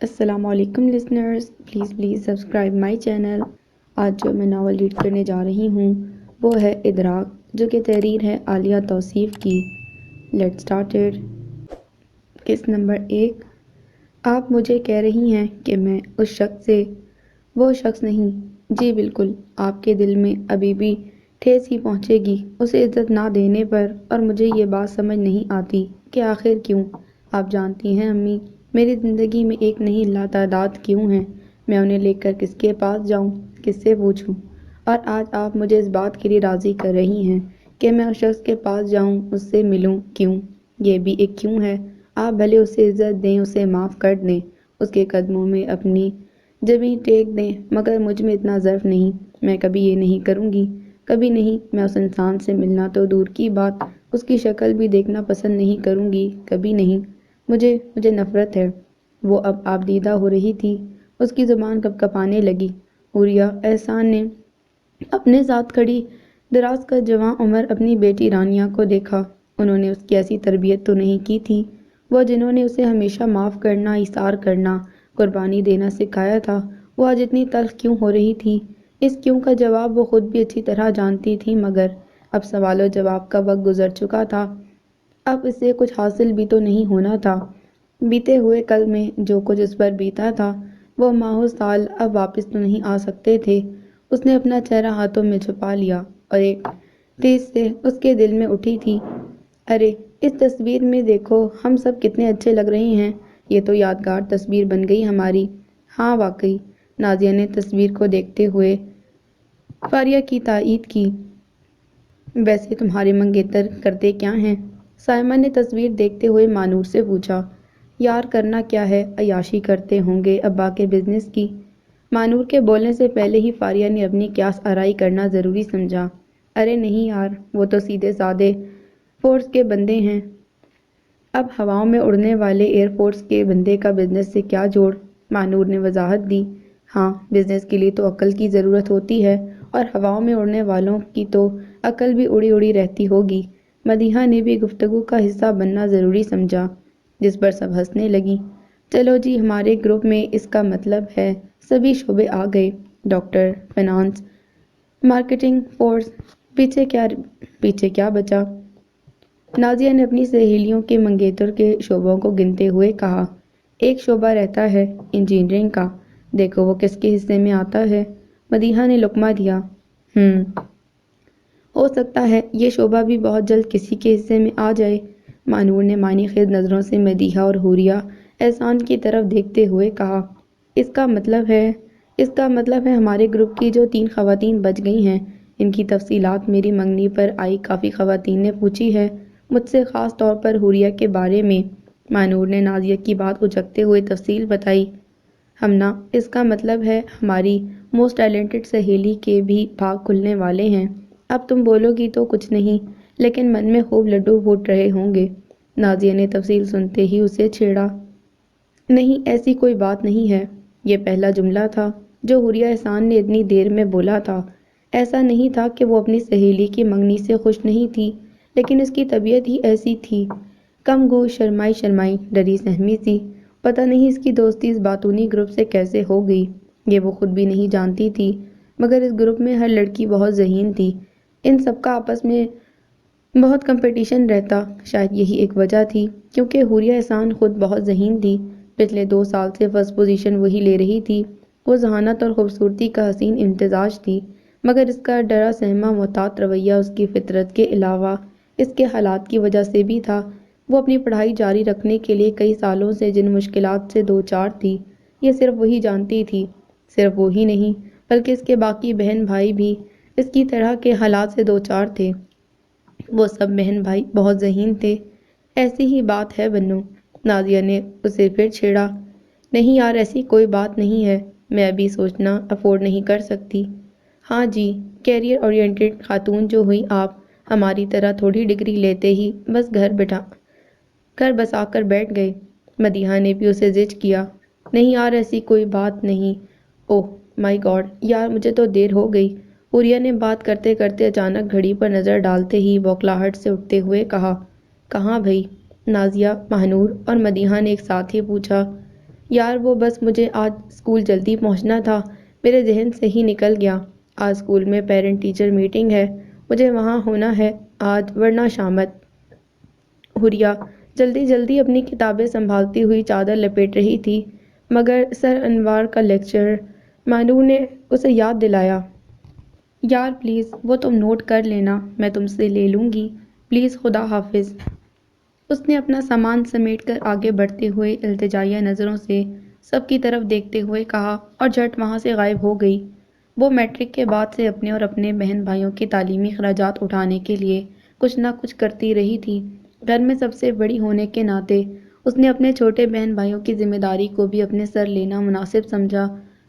السلام علیکم listeners, please subscribe my channel. آج جو میں ناول ریڈ کرنے جا رہی ہوں وہ ہے ادراک، جو کہ تحریر ہے عالیہ توصیف کی۔ Late started. قسط نمبر 1۔ آپ مجھے کہہ رہی ہیں کہ میں اس شخص سے وہ شخص نہیں۔ جی بالکل، آپ کے دل میں ابھی بھی ٹھیس ہی پہنچے گی اسے عزت نہ دینے پر، اور مجھے یہ بات سمجھ نہیں آتی کہ آخر کیوں۔ آپ جانتی ہیں امی، میری زندگی میں ایک نہیں لاتعداد کیوں ہیں۔ میں انہیں لے کر کس کے پاس جاؤں، کس سے پوچھوں؟ اور آج آپ مجھے اس بات کے لیے راضی کر رہی ہیں کہ میں اس شخص کے پاس جاؤں، اس سے ملوں۔ کیوں؟ یہ بھی ایک کیوں ہے۔ آپ بھلے اسے عزت دیں، اسے معاف کر دیں، اس کے قدموں میں اپنی جبیں ٹیک دیں، مگر مجھ میں اتنا ظرف نہیں۔ میں کبھی یہ نہیں کروں گی، کبھی نہیں۔ میں اس انسان سے ملنا تو دور کی بات، اس کی شکل بھی دیکھنا پسند نہیں کروں گی، کبھی نہیں۔ مجھے نفرت ہے۔ وہ اب آبدیدہ ہو رہی تھی، اس کی زبان کپ کپانے لگی۔ حوریہ احسان نے اپنے ساتھ کھڑی دراز کا جواں عمر اپنی بیٹی رانیہ کو دیکھا۔ انہوں نے اس کی ایسی تربیت تو نہیں کی تھی۔ وہ جنہوں نے اسے ہمیشہ معاف کرنا، ایثار کرنا، قربانی دینا سکھایا تھا، وہ آج اتنی تلخ کیوں ہو رہی تھی؟ اس کیوں کا جواب وہ خود بھی اچھی طرح جانتی تھی، مگر اب سوال و جواب کا وقت گزر چکا تھا۔ اب اسے کچھ حاصل بھی تو نہیں ہونا تھا۔ بیتے ہوئے کل میں جو کچھ اس پر بیتا تھا، وہ ماہوں سال اب واپس تو نہیں آ سکتے تھے۔ اس نے اپنا چہرہ ہاتھوں میں چھپا لیا، اور ایک تیز سے اس کے دل میں اٹھی تھی، ارے اس تصویر میں دیکھو ہم سب کتنے اچھے لگ رہے ہیں۔ یہ تو یادگار تصویر بن گئی ہماری۔ ہاں واقعی، نازیہ نے تصویر کو دیکھتے ہوئے فاریہ کی تائید کی۔ ویسے تمہارے منگیتر کرتے کیا ہیں؟ سائمہ نے تصویر دیکھتے ہوئے مانور سے پوچھا۔ یار کرنا کیا ہے، عیاشی کرتے ہوں گے ابا کے بزنس کی۔ مانور کے بولنے سے پہلے ہی فاریہ نے اپنی قیاس آرائی کرنا ضروری سمجھا۔ ارے نہیں یار، وہ تو سیدھے سادے فورس کے بندے ہیں۔ اب ہواؤں میں اڑنے والے ایئر فورس کے بندے کا بزنس سے کیا جوڑ؟ مانور نے وضاحت دی۔ ہاں، بزنس کے لیے تو عقل کی ضرورت ہوتی ہے، اور ہواؤں میں اڑنے والوں کی تو عقل بھی اڑی اڑی رہتی ہوگی۔ مدیحہ نے بھی گفتگو کا حصہ بننا ضروری سمجھا، جس پر سب ہنسنے لگیں۔ چلو جی، ہمارے گروپ میں اس کا مطلب ہے سبھی شعبے آ گئے، ڈاکٹر، فنانس، مارکیٹنگ، فورس، پیچھے کیا بچا؟ نازیہ نے اپنی سہیلیوں کے منگیتر کے شعبوں کو گنتے ہوئے کہا۔ ایک شعبہ رہتا ہے انجینئرنگ کا، دیکھو وہ کس کے حصے میں آتا ہے؟ مدیحہ نے لقمہ دیا۔ ہو سکتا ہے یہ شعبہ بھی بہت جلد کسی کے حصے میں آ جائے۔ مانور نے معنی خیز نظروں سے مدیحہ اور حوریہ احسان کی طرف دیکھتے ہوئے کہا۔ اس کا مطلب ہے ہمارے گروپ کی جو 3 خواتین بچ گئی ہیں، ان کی تفصیلات میری منگنی پر آئی کافی خواتین نے پوچھی ہے، مجھ سے خاص طور پر حوریہ کے بارے میں۔ مانور نے نازیہ کی بات اچکتے ہوئے تفصیل بتائی۔ ہمنا، اس کا مطلب ہے ہماری موسٹ ٹیلنٹڈ سہیلی کے بھی بھاگ کھلنے والے ہیں۔ اب تم بولو گی تو کچھ نہیں، لیکن من میں خوب لڈو پھوٹ رہے ہوں گے۔ نازیہ نے تفصیل سنتے ہی اسے چھیڑا۔ نہیں، ایسی کوئی بات نہیں ہے۔ یہ پہلا جملہ تھا جو حوریہ احسان نے اتنی دیر میں بولا تھا۔ ایسا نہیں تھا کہ وہ اپنی سہیلی کی منگنی سے خوش نہیں تھی، لیکن اس کی طبیعت ہی ایسی تھی، کم گو، شرمائی، ڈری سہمی سی۔ پتہ نہیں اس کی دوستی اس باتونی گروپ سے کیسے ہو گئی، یہ وہ خود بھی نہیں جانتی تھی، مگر اس گروپ میں ہر لڑکی بہت ذہین تھی۔ ان سب کا آپس میں بہت کمپٹیشن رہتا، شاید یہی ایک وجہ تھی، کیونکہ حوریہ احسان خود بہت ذہین تھی۔ پچھلے 2 سال سے فرسٹ پوزیشن وہی لے رہی تھی۔ وہ ذہانت اور خوبصورتی کا حسین امتزاج تھی، مگر اس کا ڈرا سہما محتاط رویہ اس کی فطرت کے علاوہ اس کے حالات کی وجہ سے بھی تھا۔ وہ اپنی پڑھائی جاری رکھنے کے لیے کئی سالوں سے جن مشکلات سے دوچار تھی، یہ صرف وہی جانتی تھی۔ صرف وہی نہیں، بلکہ اس کے باقی بہن بھائی بھی اس کی طرح کے حالات سے دوچار تھے۔ وہ سب بہن بھائی بہت ذہین تھے۔ ایسی ہی بات ہے بنو، نازیہ نے اسے پھر چھیڑا۔ نہیں یار، ایسی کوئی بات نہیں ہے، میں ابھی سوچنا افورڈ نہیں کر سکتی۔ ہاں جی، کیریئر اورینٹڈ خاتون جو ہوئی آپ، ہماری طرح تھوڑی ڈگری لیتے ہی بس گھر بسا کر بیٹھ گئے۔ مدیحہ نے بھی اسے زج کیا۔ نہیں یار، ایسی کوئی بات نہیں۔ اوہ مائی گاڈ یار، مجھے تو دیر ہو گئی۔ حوریہ نے بات کرتے کرتے اچانک گھڑی پر نظر ڈالتے ہی بوکھلاہٹ سے اٹھتے ہوئے کہا۔ کہاں بھئی؟ نازیہ، مہنور اور مدیحہ نے ایک ساتھ ہی پوچھا۔ یار وہ بس مجھے آج اسکول جلدی پہنچنا تھا، میرے ذہن سے ہی نکل گیا۔ آج اسکول میں پیرنٹ ٹیچر میٹنگ ہے، مجھے وہاں ہونا ہے آج ورنہ شامت۔ حریہ جلدی جلدی اپنی کتابیں سنبھالتی ہوئی چادر لپیٹ رہی تھی، مگر سر انوار کا لیکچر مانو نے اسے یاد دلایا۔ یار پلیز وہ تم نوٹ کر لینا، میں تم سے لے لوں گی، پلیز خدا حافظ۔ اس نے اپنا سامان سمیٹ کر آگے بڑھتے ہوئے التجائیہ نظروں سے سب کی طرف دیکھتے ہوئے کہا اور جھٹ وہاں سے غائب ہو گئی۔ وہ میٹرک کے بعد سے اپنے اور اپنے بہن بھائیوں کے تعلیمی اخراجات اٹھانے کے لیے کچھ نہ کچھ کرتی رہی تھی۔ گھر میں سب سے بڑی ہونے کے ناطے اس نے اپنے چھوٹے بہن بھائیوں کی ذمہ داری کو بھی اپنے سر لینا مناسب سمجھا،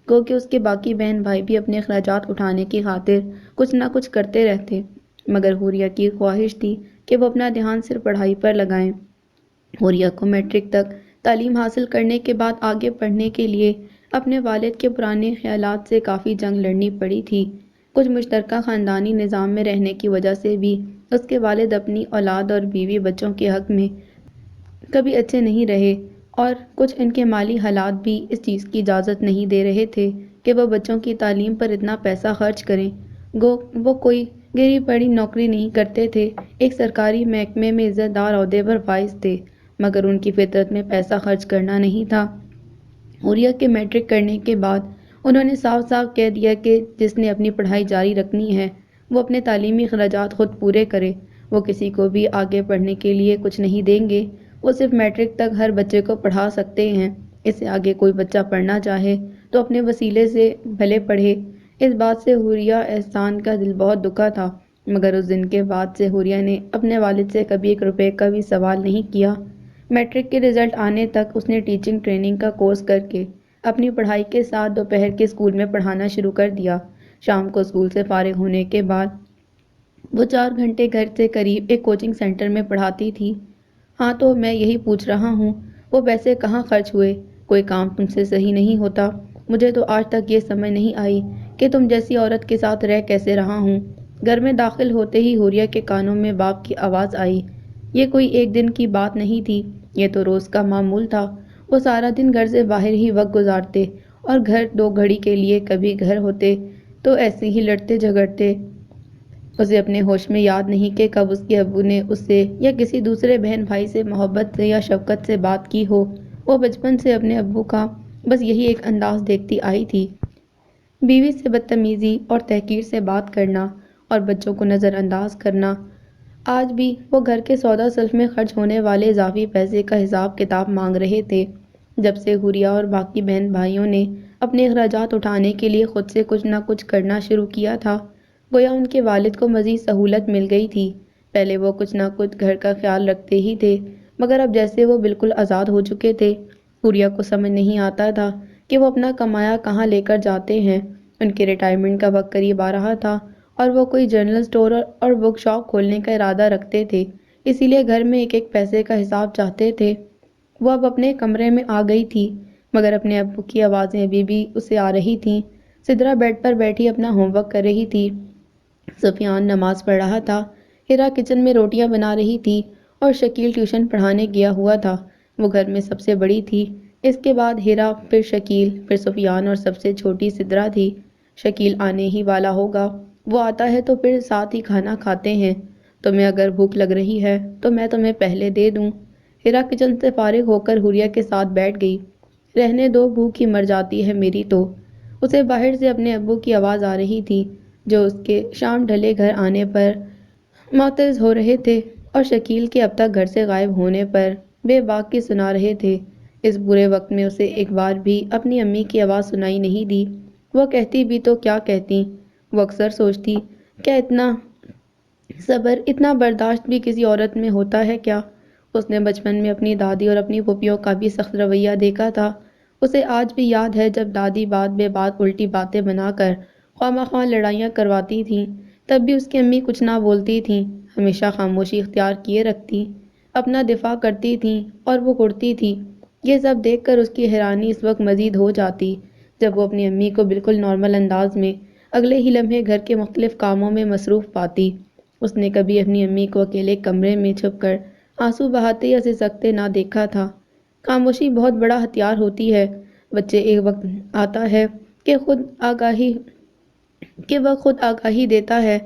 گو کہ اس کے باقی بہن بھائی بھی اپنے اخراجات اٹھانے کی خاطر کچھ نہ کچھ کرتے رہتے، مگر حوریہ کی خواہش تھی کہ وہ اپنا دھیان صرف پڑھائی پر لگائیں۔ حوریہ کو میٹرک تک تعلیم حاصل کرنے کے بعد آگے پڑھنے کے لیے اپنے والد کے پرانے خیالات سے کافی جنگ لڑنی پڑی تھی۔ کچھ مشترکہ خاندانی نظام میں رہنے کی وجہ سے بھی اس کے والد اپنی اولاد اور بیوی بچوں کے حق میں کبھی اچھے نہیں رہے، اور کچھ ان کے مالی حالات بھی اس چیز کی اجازت نہیں دے رہے تھے کہ وہ بچوں کی تعلیم پر اتنا پیسہ خرچ کریں، گو وہ کوئی گری پڑی نوکری نہیں کرتے تھے، ایک سرکاری محکمے میں عزت دار عہدے پر فائز تھے، مگر ان کی فطرت میں پیسہ خرچ کرنا نہیں تھا۔ حوریہ کے میٹرک کرنے کے بعد انہوں نے صاف صاف کہہ دیا کہ جس نے اپنی پڑھائی جاری رکھنی ہے وہ اپنے تعلیمی اخراجات خود پورے کرے، وہ کسی کو بھی آگے پڑھنے کے لیے کچھ نہیں دیں گے، وہ صرف میٹرک تک ہر بچے کو پڑھا سکتے ہیں، اس سے آگے کوئی بچہ پڑھنا چاہے تو اپنے وسیلے سے بھلے پڑھے۔ اس بات سے حوریہ احسان کا دل بہت دکھا تھا، مگر اس دن کے بعد سے حوریہ نے اپنے والد سے کبھی ایک روپے کا بھی سوال نہیں کیا۔ میٹرک کے رزلٹ آنے تک اس نے ٹیچنگ ٹریننگ کا کورس کر کے اپنی پڑھائی کے ساتھ دوپہر کے اسکول میں پڑھانا شروع کر دیا۔ شام کو اسکول سے فارغ ہونے کے بعد وہ 4 گھنٹے گھر سے قریب ایک کوچنگ سینٹر میں پڑھاتی تھی۔ ہاں تو میں یہی پوچھ رہا ہوں، وہ پیسے کہاں خرچ ہوئے؟ کوئی کام تم سے صحیح نہیں ہوتا؟ مجھے تو آج تک یہ سمجھ نہیں آئی کہ تم جیسی عورت کے ساتھ رہ کیسے رہا ہوں۔ گھر میں داخل ہوتے ہی حوریہ کے کانوں میں باپ کی آواز آئی۔ یہ کوئی ایک دن کی بات نہیں تھی، یہ تو روز کا معمول تھا۔ وہ سارا دن گھر سے باہر ہی وقت گزارتے اور گھر 2 گھڑی کے لیے کبھی گھر ہوتے تو ایسے ہی لڑتے جھگڑتے۔ اسے اپنے ہوش میں یاد نہیں کہ کب اس کے ابو نے اس سے یا کسی دوسرے بہن بھائی سے محبت سے یا شفقت سے بات کی ہو۔ وہ بچپن سے اپنے ابو کا بس یہی ایک انداز دیکھتی آئی تھی، بیوی سے بدتمیزی اور تحقیر سے بات کرنا اور بچوں کو نظر انداز کرنا۔ آج بھی وہ گھر کے سودا سلف میں خرچ ہونے والے اضافی پیسے کا حساب کتاب مانگ رہے تھے۔ جب سے حوریہ اور باقی بہن بھائیوں نے اپنے اخراجات اٹھانے کے لیے خود سے کچھ نہ کچھ کرنا شروع کیا تھا، گویا ان کے والد کو مزید سہولت مل گئی تھی۔ پہلے وہ کچھ نہ کچھ گھر کا خیال رکھتے ہی تھے، مگر اب جیسے وہ بالکل آزاد ہو چکے تھے۔ حوریہ کو سمجھ نہیں آتا تھا کہ وہ اپنا کمایا کہاں لے کر جاتے ہیں۔ ان کے ریٹائرمنٹ کا وقت قریب آ رہا تھا اور وہ کوئی جنرل اسٹور اور بک شاپ کھولنے کا ارادہ رکھتے تھے، اسی لیے گھر میں ایک ایک پیسے کا حساب چاہتے تھے۔ وہ اب اپنے کمرے میں آ گئی تھی، مگر اپنے ابو کی آوازیں ابھی بھی اسے آ رہی تھیں۔ سدرا بیڈ پر بیٹھی اپنا ہوم ورک کر رہی تھی، سفیان نماز پڑھ رہا تھا، ہیرا کچن میں روٹیاں بنا رہی تھی اور شکیل ٹیوشن پڑھانے گیا ہوا تھا۔ وہ گھر میں سب سے بڑی تھی، اس کے بعد ہیرا، پھر شکیل، پھر سفیان اور سب سے چھوٹی سدرا تھی۔ شکیل آنے ہی والا ہوگا، وہ آتا ہے تو پھر ساتھ ہی کھانا کھاتے ہیں۔ تمہیں اگر بھوک لگ رہی ہے تو میں تمہیں پہلے دے دوں۔ ہیرا کچن سے فارغ ہو کر حوریہ کے ساتھ بیٹھ گئی۔ رہنے دو، بھوک ہی مر جاتی ہے میری تو۔ اسے باہر سے اپنے ابو کی آواز آ رہی تھی، جو اس کے شام ڈھلے گھر آنے پر معترض ہو رہے تھے اور شکیل کے اب تک گھر سے غائب ہونے پر بے باک کی سنا رہے تھے۔ اس برے وقت میں اسے ایک بار بھی اپنی امی کی آواز سنائی نہیں دی۔ وہ کہتی بھی تو کیا کہتی؟ وہ اکثر سوچتی، کیا اتنا صبر، اتنا برداشت بھی کسی عورت میں ہوتا ہے کیا؟ اس نے بچپن میں اپنی دادی اور اپنی پھوپھیوں کا بھی سخت رویہ دیکھا تھا۔ اسے آج بھی یاد ہے جب دادی بات بے بات الٹی باتیں بنا کر خواہ مخواہ لڑائیاں کرواتی تھیں، تب بھی اس کی امی کچھ نہ بولتی تھیں، ہمیشہ خاموشی اختیار کیے رکھتی، اپنا دفاع کرتی تھیں اور وہ اڑتی تھی۔ یہ سب دیکھ کر اس کی حیرانی اس وقت مزید ہو جاتی جب وہ اپنی امی کو بالکل نارمل انداز میں اگلے ہی لمحے گھر کے مختلف کاموں میں مصروف پاتی۔ اس نے کبھی اپنی امی کو اکیلے کمرے میں چھپ کر آنسو بہاتے یا سسکتے نہ دیکھا تھا، خاموشی بہت بڑا ہتھیار ہوتی ہے بچے، ایک وقت آتا ہے کہ وہ خود آگاہی دیتا ہے۔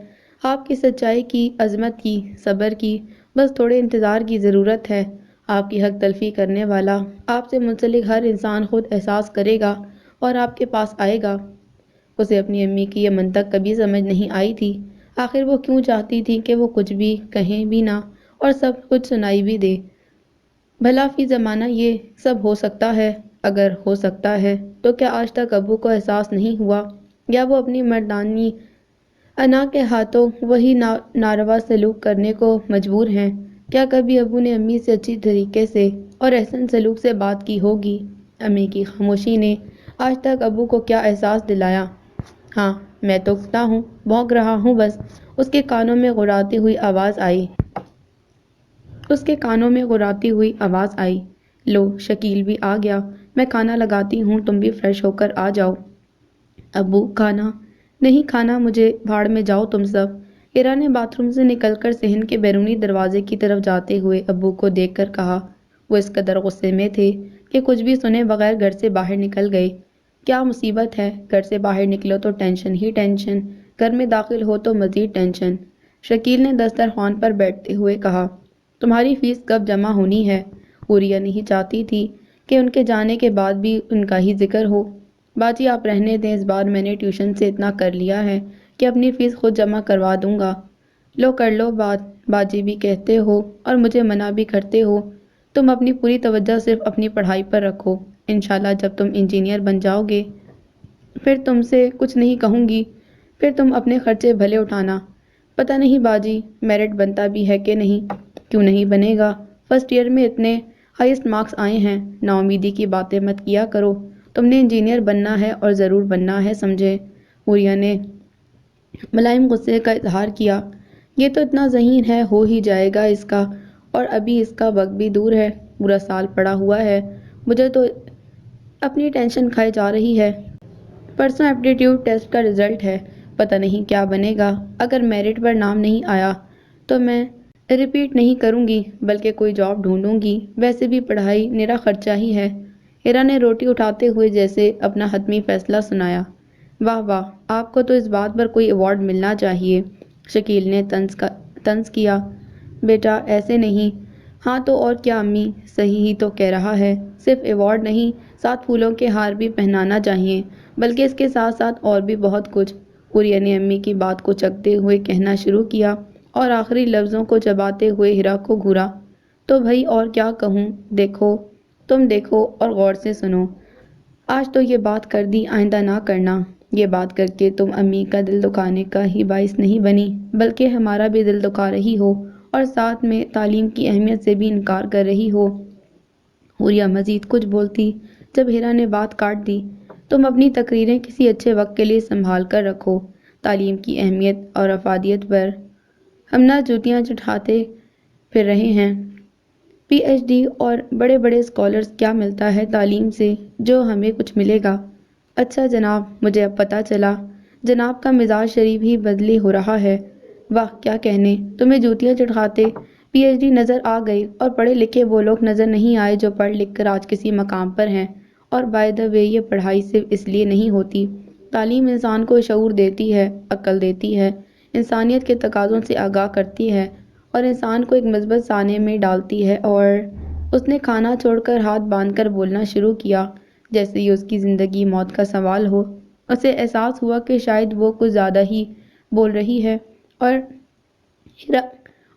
آپ کی سچائی کی، عظمت کی، صبر کی، بس تھوڑے انتظار کی ضرورت ہے۔ آپ کی حق تلفی کرنے والا، آپ سے منسلک ہر انسان خود احساس کرے گا اور آپ کے پاس آئے گا۔ اسے اپنی امی کی یہ منطق کبھی سمجھ نہیں آئی تھی۔ آخر وہ کیوں چاہتی تھی کہ وہ کچھ بھی کہیں بھی نہ اور سب کچھ سنائی بھی دے؟ بھلا فی زمانہ یہ سب ہو سکتا ہے؟ اگر ہو سکتا ہے تو کیا آج تک ابو کو احساس نہیں ہوا، یا وہ اپنی مردانہ انا کے ہاتھوں وہی ناروا سلوک کرنے کو مجبور ہیں؟ کیا کبھی ابو نے امی سے اچھی طریقے سے اور احسن سلوک سے بات کی ہوگی؟ امی کی خاموشی نے آج تک ابو کو کیا احساس دلایا؟ ہاں، میں تو اٹھتا ہوں، بھونک رہا ہوں بس۔ اس کے کانوں میں گڑاتی ہوئی آواز آئی۔ لو، شکیل بھی آ گیا۔ میں کھانا لگاتی ہوں، تم بھی فریش ہو کر آ جاؤ۔ ابو، کھانا نہیں کھانا مجھے، بھاڑ میں جاؤ تم سب۔ ہیرا نے باتھ روم سے نکل کر صحن کے بیرونی دروازے کی طرف جاتے ہوئے ابو کو دیکھ کر کہا۔ وہ اس قدر غصے میں تھے کہ کچھ بھی سنے بغیر گھر سے باہر نکل گئے۔ کیا مصیبت ہے؟ گھر سے باہر نکلو تو ٹینشن ہی ٹینشن، گھر میں داخل ہو تو مزید ٹینشن۔ شکیل نے دسترخوان پر بیٹھتے ہوئے کہا۔ تمہاری فیس کب جمع ہونی ہے؟ حوریہ نہیں چاہتی تھی کہ ان کے جانے کے بعد بھی ان کا ہی ذکر ہو۔ باجی آپ رہنے دیں، اس بار میں نے ٹیوشن سے اتنا کر لیا ہے کہ اپنی فیس خود جمع کروا دوں گا۔ لو کر لو بات، باجی بھی کہتے ہو اور مجھے منع بھی کرتے ہو۔ تم اپنی پوری توجہ صرف اپنی پڑھائی پر رکھو۔ انشاءاللہ جب تم انجینئر بن جاؤ گے پھر تم سے کچھ نہیں کہوں گی، پھر تم اپنے خرچے بھلے اٹھانا۔ پتہ نہیں باجی میرٹ بنتا بھی ہے کہ نہیں؟ کیوں نہیں بنے گا؟ فرسٹ ایئر میں اتنے ہائیسٹ مارکس آئے ہیں، نا امیدی کی باتیں مت کیا کرو۔ تم نے انجینئر بننا ہے اور ضرور بننا ہے، سمجھے؟ حوریہ نے ملائم غصے کا اظہار کیا۔ یہ تو اتنا ذہین ہے، ہو ہی جائے گا اس کا، اور ابھی اس کا وقت بھی دور ہے، پورا سال پڑا ہوا ہے۔ مجھے تو اپنی ٹینشن کھائے جا رہی ہے۔ پرسوں ایپٹیٹیوڈ ٹیسٹ کا رزلٹ ہے، پتہ نہیں کیا بنے گا۔ اگر میرٹ پر نام نہیں آیا تو میں ریپیٹ نہیں کروں گی بلکہ کوئی جاب ڈھونڈوں گی، ویسے بھی پڑھائی نرا خرچہ ہی ہے۔ ہیرا نے روٹی اٹھاتے ہوئے جیسے اپنا حتمی فیصلہ سنایا۔ واہ واہ، آپ کو تو اس بات پر کوئی ایوارڈ ملنا چاہیے۔ شکیل نے طنز کیا۔ بیٹا ایسے نہیں۔ ہاں تو اور کیا امی، صحیح ہی تو کہہ رہا ہے، صرف ایوارڈ نہیں، 7 پھولوں کے ہار بھی پہنانا چاہیے، بلکہ اس کے ساتھ ساتھ اور بھی بہت کچھ۔ حوریہ نے امی کی بات کو چکتے ہوئے کہنا شروع کیا اور آخری لفظوں کو چباتے ہوئے ہیرا کو گھورا۔ تو بھئی اور کیا کہوں، تم دیکھو اور غور سے سنو۔ آج تو یہ بات کر دی، آئندہ نہ کرنا۔ یہ بات کر کے تم امی کا دل دکھانے کا ہی باعث نہیں بنی بلکہ ہمارا بھی دل دکھا رہی ہو، اور ساتھ میں تعلیم کی اہمیت سے بھی انکار کر رہی ہو۔ حوریہ مزید کچھ بولتی، جب ہیرا نے بات کاٹ دی۔ تم اپنی تقریریں کسی اچھے وقت کے لیے سنبھال کر رکھو۔ تعلیم کی اہمیت اور افادیت پر ہم نہ جوتیاں چٹھاتے پھر رہے ہیں۔ پی ایچ ڈی اور بڑے بڑے اسکالرز، کیا ملتا ہے تعلیم سے جو ہمیں کچھ ملے گا؟ اچھا جناب، مجھے اب پتہ چلا، جناب کا مزاج شریف ہی بدلی ہو رہا ہے۔ واہ کیا کہنے، تمہیں جوتیاں چڑھاتے پی ایچ ڈی نظر آ گئی، اور پڑھے لکھے وہ لوگ نظر نہیں آئے جو پڑھ لکھ کر آج کسی مقام پر ہیں۔ اور بائی دا وے، یہ پڑھائی صرف اس لیے نہیں ہوتی، تعلیم انسان کو شعور دیتی ہے، عقل دیتی ہے، انسانیت کے تقاضوں سے آگاہ کرتی ہے، اور انسان کو ایک مثبت سانحے میں ڈالتی ہے۔ اور اس نے کھانا چھوڑ کر ہاتھ باندھ کر بولنا شروع کیا جیسے یہ اس کی زندگی موت کا سوال ہو۔ اسے احساس ہوا کہ شاید وہ کچھ زیادہ ہی بول رہی ہے،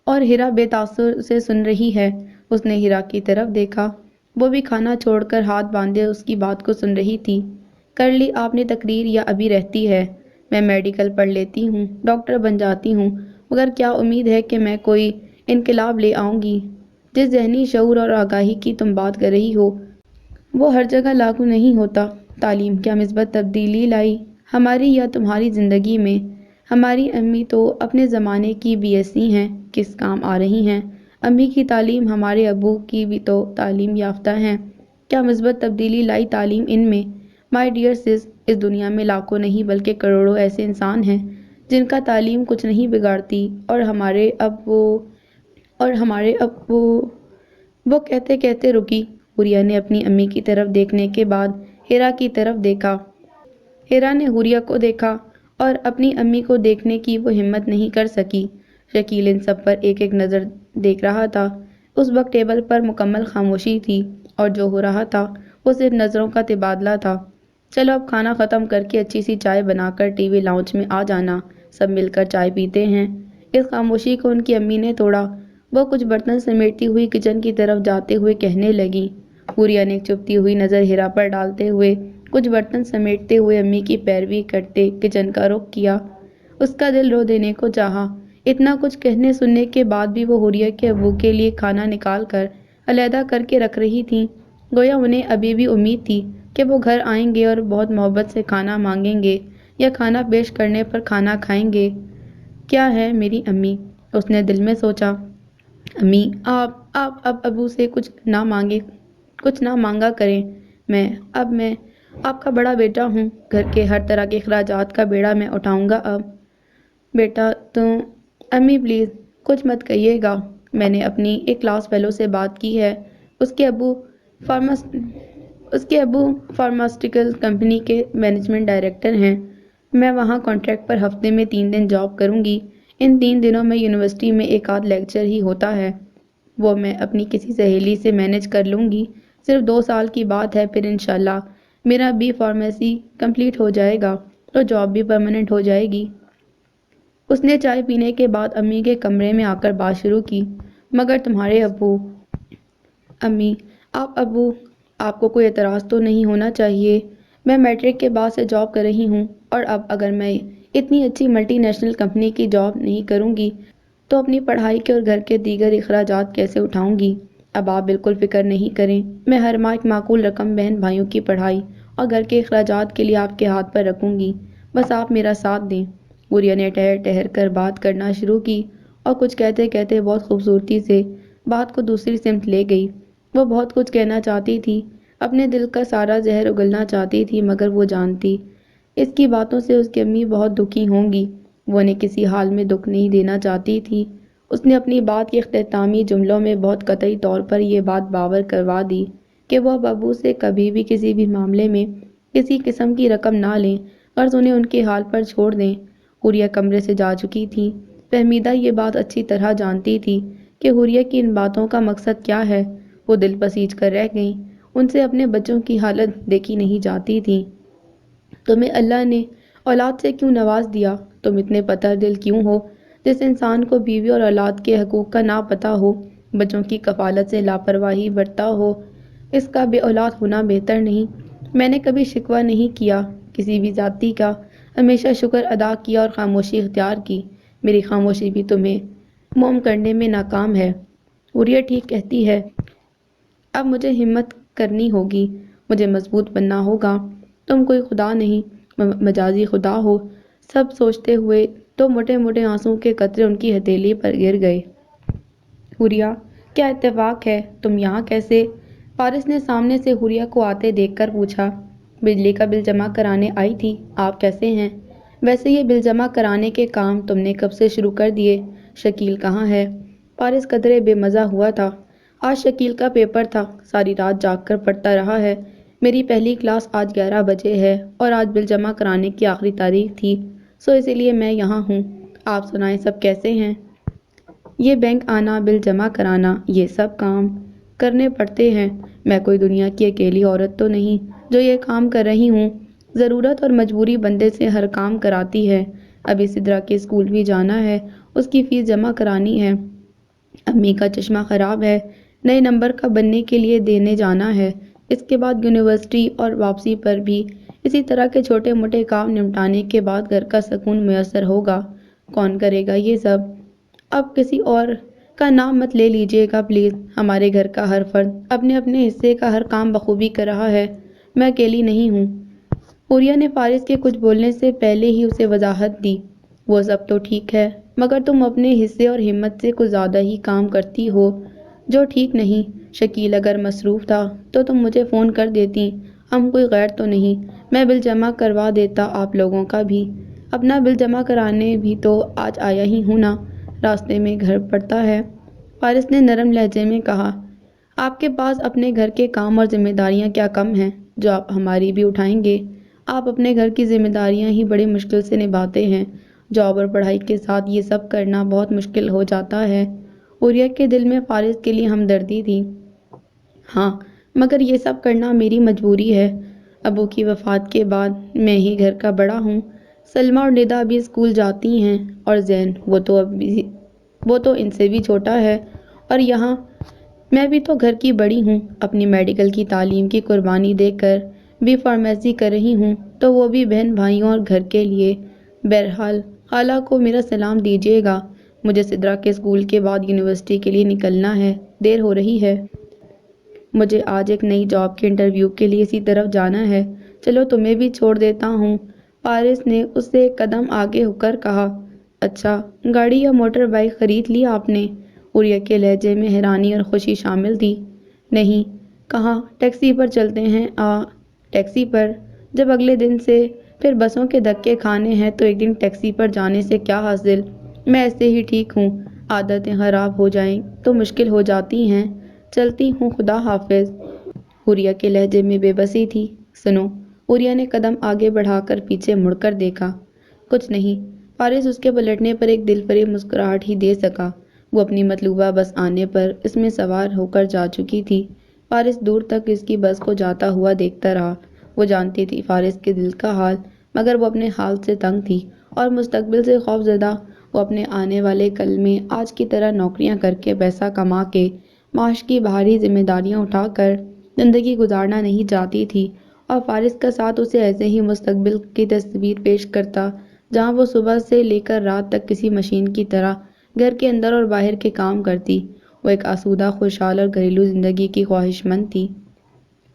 اور ہیرا بے تاثر سے سن رہی ہے۔ اس نے ہیرا کی طرف دیکھا، وہ بھی کھانا چھوڑ کر ہاتھ باندھے اس کی بات کو سن رہی تھی۔ کر لی آپ نے تقریر یا ابھی رہتی ہے؟ میں میڈیکل پڑھ لیتی ہوں، ڈاکٹر بن جاتی ہوں، مگر کیا امید ہے کہ میں کوئی انقلاب لے آؤں گی؟ جس ذہنی شعور اور آگاہی کی تم بات کر رہی ہو وہ ہر جگہ لاگو نہیں ہوتا۔ تعلیم کیا مثبت تبدیلی لائی ہماری یا تمہاری زندگی میں؟ ہماری امی تو اپنے زمانے کی بی ایس سی ہیں، کس کام آ رہی ہیں؟ امی کی تعلیم، ہمارے ابو کی بھی تو تعلیم یافتہ ہیں، کیا مثبت تبدیلی لائی تعلیم ان میں؟ مائی ڈیئر سس، اس دنیا میں لاکھوں نہیں بلکہ کروڑوں ایسے انسان ہیں جن کا تعلیم کچھ نہیں بگاڑتی، اور ہمارے اب وہ کہتے کہتے رکی۔ حوریہ نے اپنی امی کی طرف دیکھنے کے بعد ہیرا کی طرف دیکھا۔ ہیرا نے حوریہ کو دیکھا اور اپنی امی کو دیکھنے کی وہ ہمت نہیں کر سکی۔ شکیل ان سب پر ایک ایک نظر دیکھ رہا تھا۔ اس وقت ٹیبل پر مکمل خاموشی تھی اور جو ہو رہا تھا وہ صرف نظروں کا تبادلہ تھا۔ چلو اب کھانا ختم کر کے اچھی سی چائے بنا کر ٹی وی لاؤنج میں آ جانا، سب مل کر چائے پیتے ہیں۔ اس خاموشی کو ان کی امی نے توڑا۔ وہ کچھ برتن سمیٹتی ہوئی کچن کی طرف جاتے ہوئے کہنے لگی۔ حوریہ نے چپتی ہوئی نظر ہیرا پر ڈالتے ہوئے کچھ برتن سمیٹتے ہوئے امی کی پیروی کرتے کچن کا رخ کیا۔ اس کا دل رو دینے کو چاہا۔ اتنا کچھ کہنے سننے کے بعد بھی وہ حوریہ کے ابو کے لیے کھانا نکال کر علیحدہ کر کے رکھ رہی تھیں، گویا انہیں ابھی بھی امید تھی کہ وہ گھر آئیں گے اور بہت محبت سے کھانا مانگیں گے یا کھانا پیش کرنے پر کھانا کھائیں گے۔ کیا ہے میری امی، اس نے دل میں سوچا۔ امی آپ اب ابو سے کچھ نہ مانگا کریں۔ میں آپ کا بڑا بیٹا ہوں، گھر کے ہر طرح کے اخراجات کا بیڑا میں اٹھاؤں گا اب۔ بیٹا تم امی پلیز کچھ مت کہیے گا، میں نے اپنی ایک کلاس فیلو سے بات کی ہے، اس کے ابو فارماسٹیکل کمپنی کے مینجمنٹ ڈائریکٹر ہیں، میں وہاں کانٹریکٹ پر ہفتے میں 3 دن جاب کروں گی۔ ان 3 دنوں میں یونیورسٹی میں ایک آدھ لیکچر ہی ہوتا ہے، وہ میں اپنی کسی سہیلی سے مینج کر لوں گی۔ صرف 2 سال کی بات ہے، پھر انشاءاللہ میرا بی فارمیسی کمپلیٹ ہو جائے گا تو جاب بھی پرماننٹ ہو جائے گی۔ اس نے چائے پینے کے بعد امی کے کمرے میں آ کر بات شروع کی۔ مگر تمہارے ابو امی آپ کو کوئی اعتراض تو نہیں ہونا چاہیے، میں میٹرک کے بعد سے جاب کر رہی ہوں اور اب اگر میں اتنی اچھی ملٹی نیشنل کمپنی کی جاب نہیں کروں گی تو اپنی پڑھائی کے اور گھر کے دیگر اخراجات کیسے اٹھاؤں گی؟ اب آپ بالکل فکر نہیں کریں، میں ہر ماہ ایک معقول رقم بہن بھائیوں کی پڑھائی اور گھر کے اخراجات کے لیے آپ کے ہاتھ پر رکھوں گی، بس آپ میرا ساتھ دیں۔ حوریہ نے ٹہر کر بات کرنا شروع کی اور کچھ کہتے کہتے بہت خوبصورتی سے بات کو دوسری سمت لے گئی۔ وہ بہت کچھ کہنا چاہتی تھی، اپنے دل کا سارا زہر اگلنا چاہتی تھی، مگر وہ جانتی اس کی باتوں سے اس کی امی بہت دکھی ہوں گی۔ وہ انہیں کسی حال میں دکھ نہیں دینا چاہتی تھی۔ اس نے اپنی بات کے اختتامی جملوں میں بہت قطعی طور پر یہ بات باور کروا دی کہ وہ اب ابو سے کبھی بھی کسی بھی معاملے میں کسی قسم کی رقم نہ لیں، غرض انہیں ان کے حال پر چھوڑ دیں۔ حوریہ کمرے سے جا چکی تھی۔ فہمیدہ یہ بات اچھی طرح جانتی تھی کہ حوریہ کی ان باتوں کا مقصد کیا ہے۔ وہ دل پسیج کر رہ گئیں، ان سے اپنے بچوں کی حالت دیکھی نہیں جاتی تھی۔ تمہیں اللہ نے اولاد سے کیوں نواز دیا؟ تم اتنے پتھر دل کیوں ہو؟ جس انسان کو بیوی اور اولاد کے حقوق کا نہ پتہ ہو، بچوں کی کفالت سے لاپرواہی برتا ہو، اس کا بے اولاد ہونا بہتر نہیں؟ میں نے کبھی شکوہ نہیں کیا کسی بھی ذاتی کا، ہمیشہ شکر ادا کیا اور خاموشی اختیار کی۔ میری خاموشی بھی تمہیں موم کرنے میں ناکام ہے۔ حوریہ ٹھیک کہتی ہے، اب مجھے ہمت کرنی ہوگی، مجھے مضبوط بننا ہوگا۔ تم کوئی خدا نہیں، مجازی خدا ہو، سب سوچتے ہوئے 2 موٹے موٹے آنسوں کے قطرے ان کی ہتھیلی پر گر گئے۔ حوریہ کیا اتفاق ہے، تم یہاں کیسے؟ فارس نے سامنے سے حوریہ کو آتے دیکھ کر پوچھا۔ بجلی کا بل جمع کرانے آئی تھی، آپ کیسے ہیں؟ ویسے یہ بل جمع کرانے کے کام تم نے کب سے شروع کر دیے؟ شکیل کہاں ہے؟ فارس قدرے بے مزہ ہوا تھا۔ آج شکیل کا پیپر تھا، ساری رات جاگ کر پڑھتا رہا ہے۔ میری پہلی کلاس آج 11 بجے ہے اور آج بل جمع کرانے کی آخری تاریخ تھی، سو اسی لیے میں یہاں ہوں۔ آپ سنائیں سب کیسے ہیں؟ یہ بینک آنا، بل جمع کرانا، یہ سب کام کرنے پڑتے ہیں۔ میں کوئی دنیا کی اکیلی عورت تو نہیں جو یہ کام کر رہی ہوں، ضرورت اور مجبوری بندے سے ہر کام کراتی ہے۔ ابھی سدرا کے اسکول بھی جانا ہے، اس کی فیس جمع کرانی ہے۔ امی کا چشمہ خراب ہے، نئے نمبر کا بننے کے لیے دینے جانا ہے۔ اس کے بعد یونیورسٹی اور واپسی پر بھی اسی طرح کے چھوٹے موٹے کام نمٹانے کے بعد گھر کا سکون میسر ہوگا۔ کون کرے گا یہ سب؟ اب کسی اور کا نام مت لے لیجیے گا پلیز، ہمارے گھر کا ہر فرد اپنے اپنے حصے کا ہر کام بخوبی کر رہا ہے، میں اکیلی نہیں ہوں۔ حوریہ نے فارس کے کچھ بولنے سے پہلے ہی اسے وضاحت دی۔ وہ سب تو ٹھیک ہے، مگر تم اپنے حصے اور ہمت سے کچھ زیادہ ہی کام کرتی ہو، جو ٹھیک نہیں۔ شکیل اگر مصروف تھا تو تم مجھے فون کر دیتی، ہم کوئی غیر تو نہیں، میں بل جمع کروا دیتا آپ لوگوں کا بھی۔ اپنا بل جمع کرانے بھی تو آج آیا ہی ہوں نا، راستے میں گھر پڑتا ہے، فارس نے نرم لہجے میں کہا۔ آپ کے پاس اپنے گھر کے کام اور ذمہ داریاں کیا کم ہیں جو آپ ہماری بھی اٹھائیں گے؟ آپ اپنے گھر کی ذمہ داریاں ہی بڑی مشکل سے نبھاتے ہیں، جاب اور پڑھائی کے ساتھ یہ سب کرنا بہت مشکل ہو جاتا ہے۔ عوریہ کے دل میں فارس کے لیے ہمدردی تھی۔ ہاں، مگر یہ سب کرنا میری مجبوری ہے۔ ابو کی وفات کے بعد میں ہی گھر کا بڑا ہوں۔ سلمیٰ اور ندا بھی اسکول جاتی ہیں، اور زین وہ تو ان سے بھی چھوٹا ہے، اور یہاں میں بھی تو گھر کی بڑی ہوں۔ اپنی میڈیکل کی تعلیم کی قربانی دے کر بھی فارمیسی کر رہی ہوں، تو وہ بھی بہن بھائیوں اور گھر کے لیے۔ بہرحال خالہ کو میرا سلام دیجیے گا۔ مجھے سدرا کے اسکول کے بعد یونیورسٹی کے لیے نکلنا ہے، دیر ہو رہی ہے۔ مجھے آج ایک نئی جاب کے انٹرویو کے لیے اسی طرف جانا ہے۔ چلو تمہیں بھی چھوڑ دیتا ہوں۔ فارس نے اس سے ایک قدم آگے ہو کر کہا۔ اچھا، گاڑی یا موٹر بائیک خرید لی آپ نے؟ عوریہ کے لہجے میں حیرانی اور خوشی شامل تھی۔ نہیں، کہاں، ٹیکسی پر چلتے ہیں۔ ٹیکسی پر؟ جب اگلے دن سے پھر بسوں کے دھکے کھانے ہیں تو ایک دن ٹیکسی پر جانے سے کیا حاصل؟ میں ایسے ہی ٹھیک ہوں۔ عادتیں خراب ہو جائیں تو مشکل ہو جاتی ہیں۔ چلتی ہوں، خدا حافظ۔ عوریہ کے لہجے میں بے بسی تھی۔ سنو، عوریہ نے قدم آگے بڑھا کر پیچھے مڑ کر دیکھا۔ کچھ نہیں۔ فارس اس کے پلٹنے پر ایک دل فریب مسکراہٹ ہی دے سکا۔ وہ اپنی مطلوبہ بس آنے پر اس میں سوار ہو کر جا چکی تھی۔ فارس دور تک اس کی بس کو جاتا ہوا دیکھتا رہا۔ وہ جانتی تھی فارس کے دل کا حال، مگر وہ اپنے حال سے تنگ تھی اور مستقبل سے خوف زدہ۔ وہ اپنے آنے والے کل میں آج کی طرح نوکریاں کر کے پیسہ کما کے معاش کی بھاری ذمہ داریاں اٹھا کر زندگی گزارنا نہیں چاہتی تھی، اور فارس کا ساتھ اسے ایسے ہی مستقبل کی تصویر پیش کرتا جہاں وہ صبح سے لے کر رات تک کسی مشین کی طرح گھر کے اندر اور باہر کے کام کرتی۔ وہ ایک آسودہ، خوشحال اور گھریلو زندگی کی خواہش مند تھی۔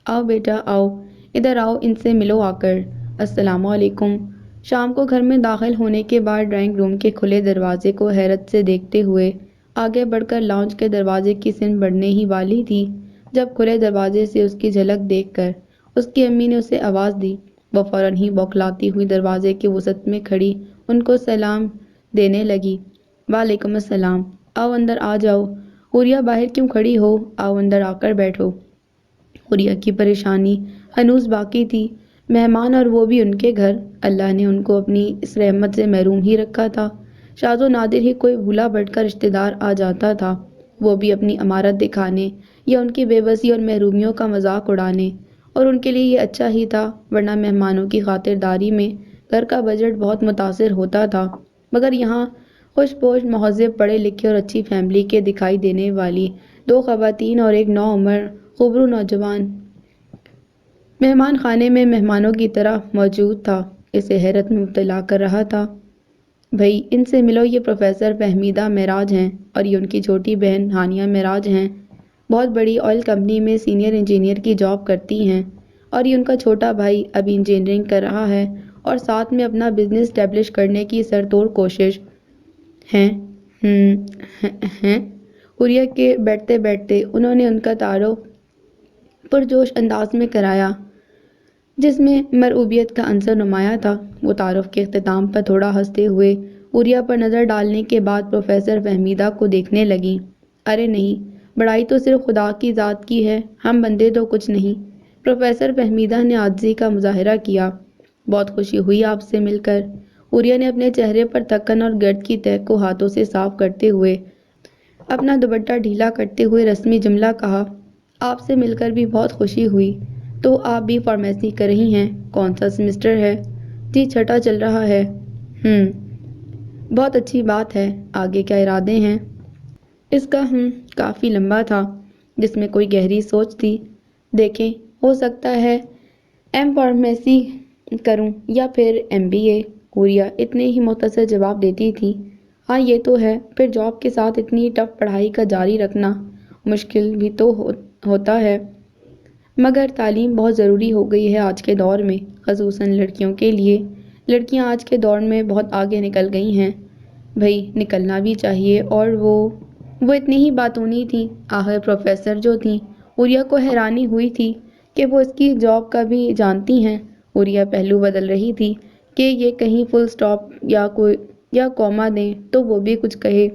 آؤ بیٹا آؤ، ادھر آؤ، ان سے ملو آ کر۔ السلام علیکم۔ شام کو گھر میں داخل ہونے کے بعد ڈرائنگ روم کے کھلے دروازے کو حیرت سے دیکھتے ہوئے آگے بڑھ کر لاؤنج کے دروازے کی سمت بڑھنے ہی والی تھی، جب کھلے دروازے سے اس کی جھلک دیکھ کر اس کی امی نے اسے آواز دی۔ وہ فوراً ہی بوکھلاتی ہوئی دروازے کی وسعت میں کھڑی ان کو سلام دینے لگی۔ وعلیکم السلام، آؤ اندر آ جاؤ۔ عوریہ، باہر کیوں کھڑی ہو؟ آؤ اندر آ کر بیٹھو۔ عوریہ کی پریشانی ہنوز باقی تھی۔ مہمان، اور وہ بھی ان کے گھر۔ اللہ نے ان کو اپنی اس رحمت سے محروم ہی رکھا تھا۔ شاذ و نادر ہی کوئی بھولا بھٹکا رشتہ دار آ جاتا تھا، وہ بھی اپنی امارت دکھانے یا ان کی بے بسی اور محرومیوں کا مذاق اڑانے، اور ان کے لیے یہ اچھا ہی تھا، ورنہ مہمانوں کی خاطرداری میں گھر کا بجٹ بہت متاثر ہوتا تھا۔ مگر یہاں خوش پوش، مہذب، پڑھے لکھے اور اچھی فیملی کے دکھائی دینے والی دو خواتین اور ایک نوعمر خوبرو نوجوان مہمان خانے میں مہمانوں کی طرح موجود تھا، اسے حیرت میں مبتلا کر رہا تھا۔ بھئی، ان سے ملو، یہ پروفیسر فہمیدہ معراج ہیں، اور یہ ان کی چھوٹی بہن ہانیہ معراج ہیں۔ بہت بڑی آئل کمپنی میں سینئر انجینئر کی جاب کرتی ہیں، اور یہ ان کا چھوٹا بھائی ابھی انجینئرنگ کر رہا ہے، اور ساتھ میں اپنا بزنس اسٹیبلش کرنے کی سرتوڑ کوشش ہیں۔ ہیں۔ عوریہ کے بیٹھتے بیٹھتے انہوں نے ان کا تعارف پرجوش انداز میں کرایا، جس میں مرعوبیت کا عنصر نمایاں تھا۔ وہ تعارف کے اختتام پر تھوڑا ہنستے ہوئے عوریہ پر نظر ڈالنے کے بعد پروفیسر فہمیدہ کو دیکھنے لگیں۔ ارے نہیں، بڑائی تو صرف خدا کی ذات کی ہے، ہم بندے تو کچھ نہیں۔ پروفیسر فہمیدہ نے عاجزی کا مظاہرہ کیا۔ بہت خوشی ہوئی آپ سے مل کر۔ عوریہ نے اپنے چہرے پر تھکن اور گرد کی تہہ کو ہاتھوں سے صاف کرتے ہوئے اپنا دوپٹہ ڈھیلا کرتے ہوئے رسمی جملہ کہا۔ آپ سے مل کر بھی بہت خوشی ہوئی۔ تو آپ بھی فارمیسی کر رہی ہیں؟ کون سا سیمسٹر ہے؟ جی، چھٹا چل رہا ہے۔ بہت اچھی بات ہے۔ آگے کیا ارادے ہیں؟ اس کا کافی لمبا تھا، جس میں کوئی گہری سوچ تھی۔ دیکھیں، ہو سکتا ہے ایم فارمیسی کروں یا پھر MBA۔ عوریہ اتنے ہی مختصر جواب دیتی تھی۔ ہاں، یہ تو ہے، پھر جاب کے ساتھ اتنی ٹف پڑھائی کا جاری رکھنا مشکل بھی تو ہوتا ہے، مگر تعلیم بہت ضروری ہو گئی ہے آج کے دور میں، خصوصاً لڑکیوں کے لیے۔ لڑکیاں آج کے دور میں بہت آگے نکل گئی ہیں۔ بھئی، نکلنا بھی چاہیے، اور وہ اتنی ہی باتونی تھیں۔ آخر پروفیسر جو تھیں، عوریہ کو حیرانی ہوئی تھی کہ وہ اس کی جاب کا بھی جانتی ہیں۔ عوریہ پہلو بدل رہی تھی کہ یہ کہیں فل سٹاپ یا کوما دیں تو وہ بھی کچھ کہے۔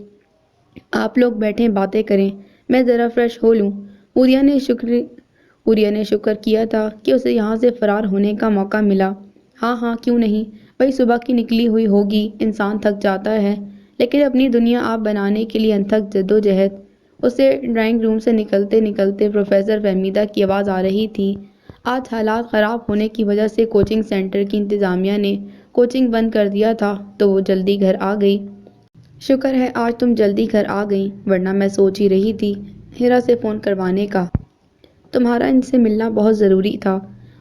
آپ لوگ بیٹھیں، باتیں کریں، میں ذرا فریش ہو لوں۔ عوریہ نے شکر کیا تھا کہ اسے یہاں سے فرار ہونے کا موقع ملا۔ ہاں ہاں کیوں نہیں، وہی صبح کی نکلی ہوئی ہوگی، انسان تھک جاتا ہے لیکن اپنی دنیا آپ بنانے کے لیے انتھک جدوجہد۔ اسے ڈرائنگ روم سے نکلتے نکلتے پروفیسر فہمیدہ کی آواز آ رہی تھی۔ آج حالات خراب ہونے کی وجہ سے کوچنگ سینٹر کی انتظامیہ نے کوچنگ بند کر دیا تھا تو وہ جلدی گھر آ گئی۔ شکر ہے آج تم جلدی گھر آ گئیں، ورنہ میں سوچ ہی رہی تھی ہیرا سے فون کروانے کا۔ تمہارا ان سے ملنا بہت ضروری تھا۔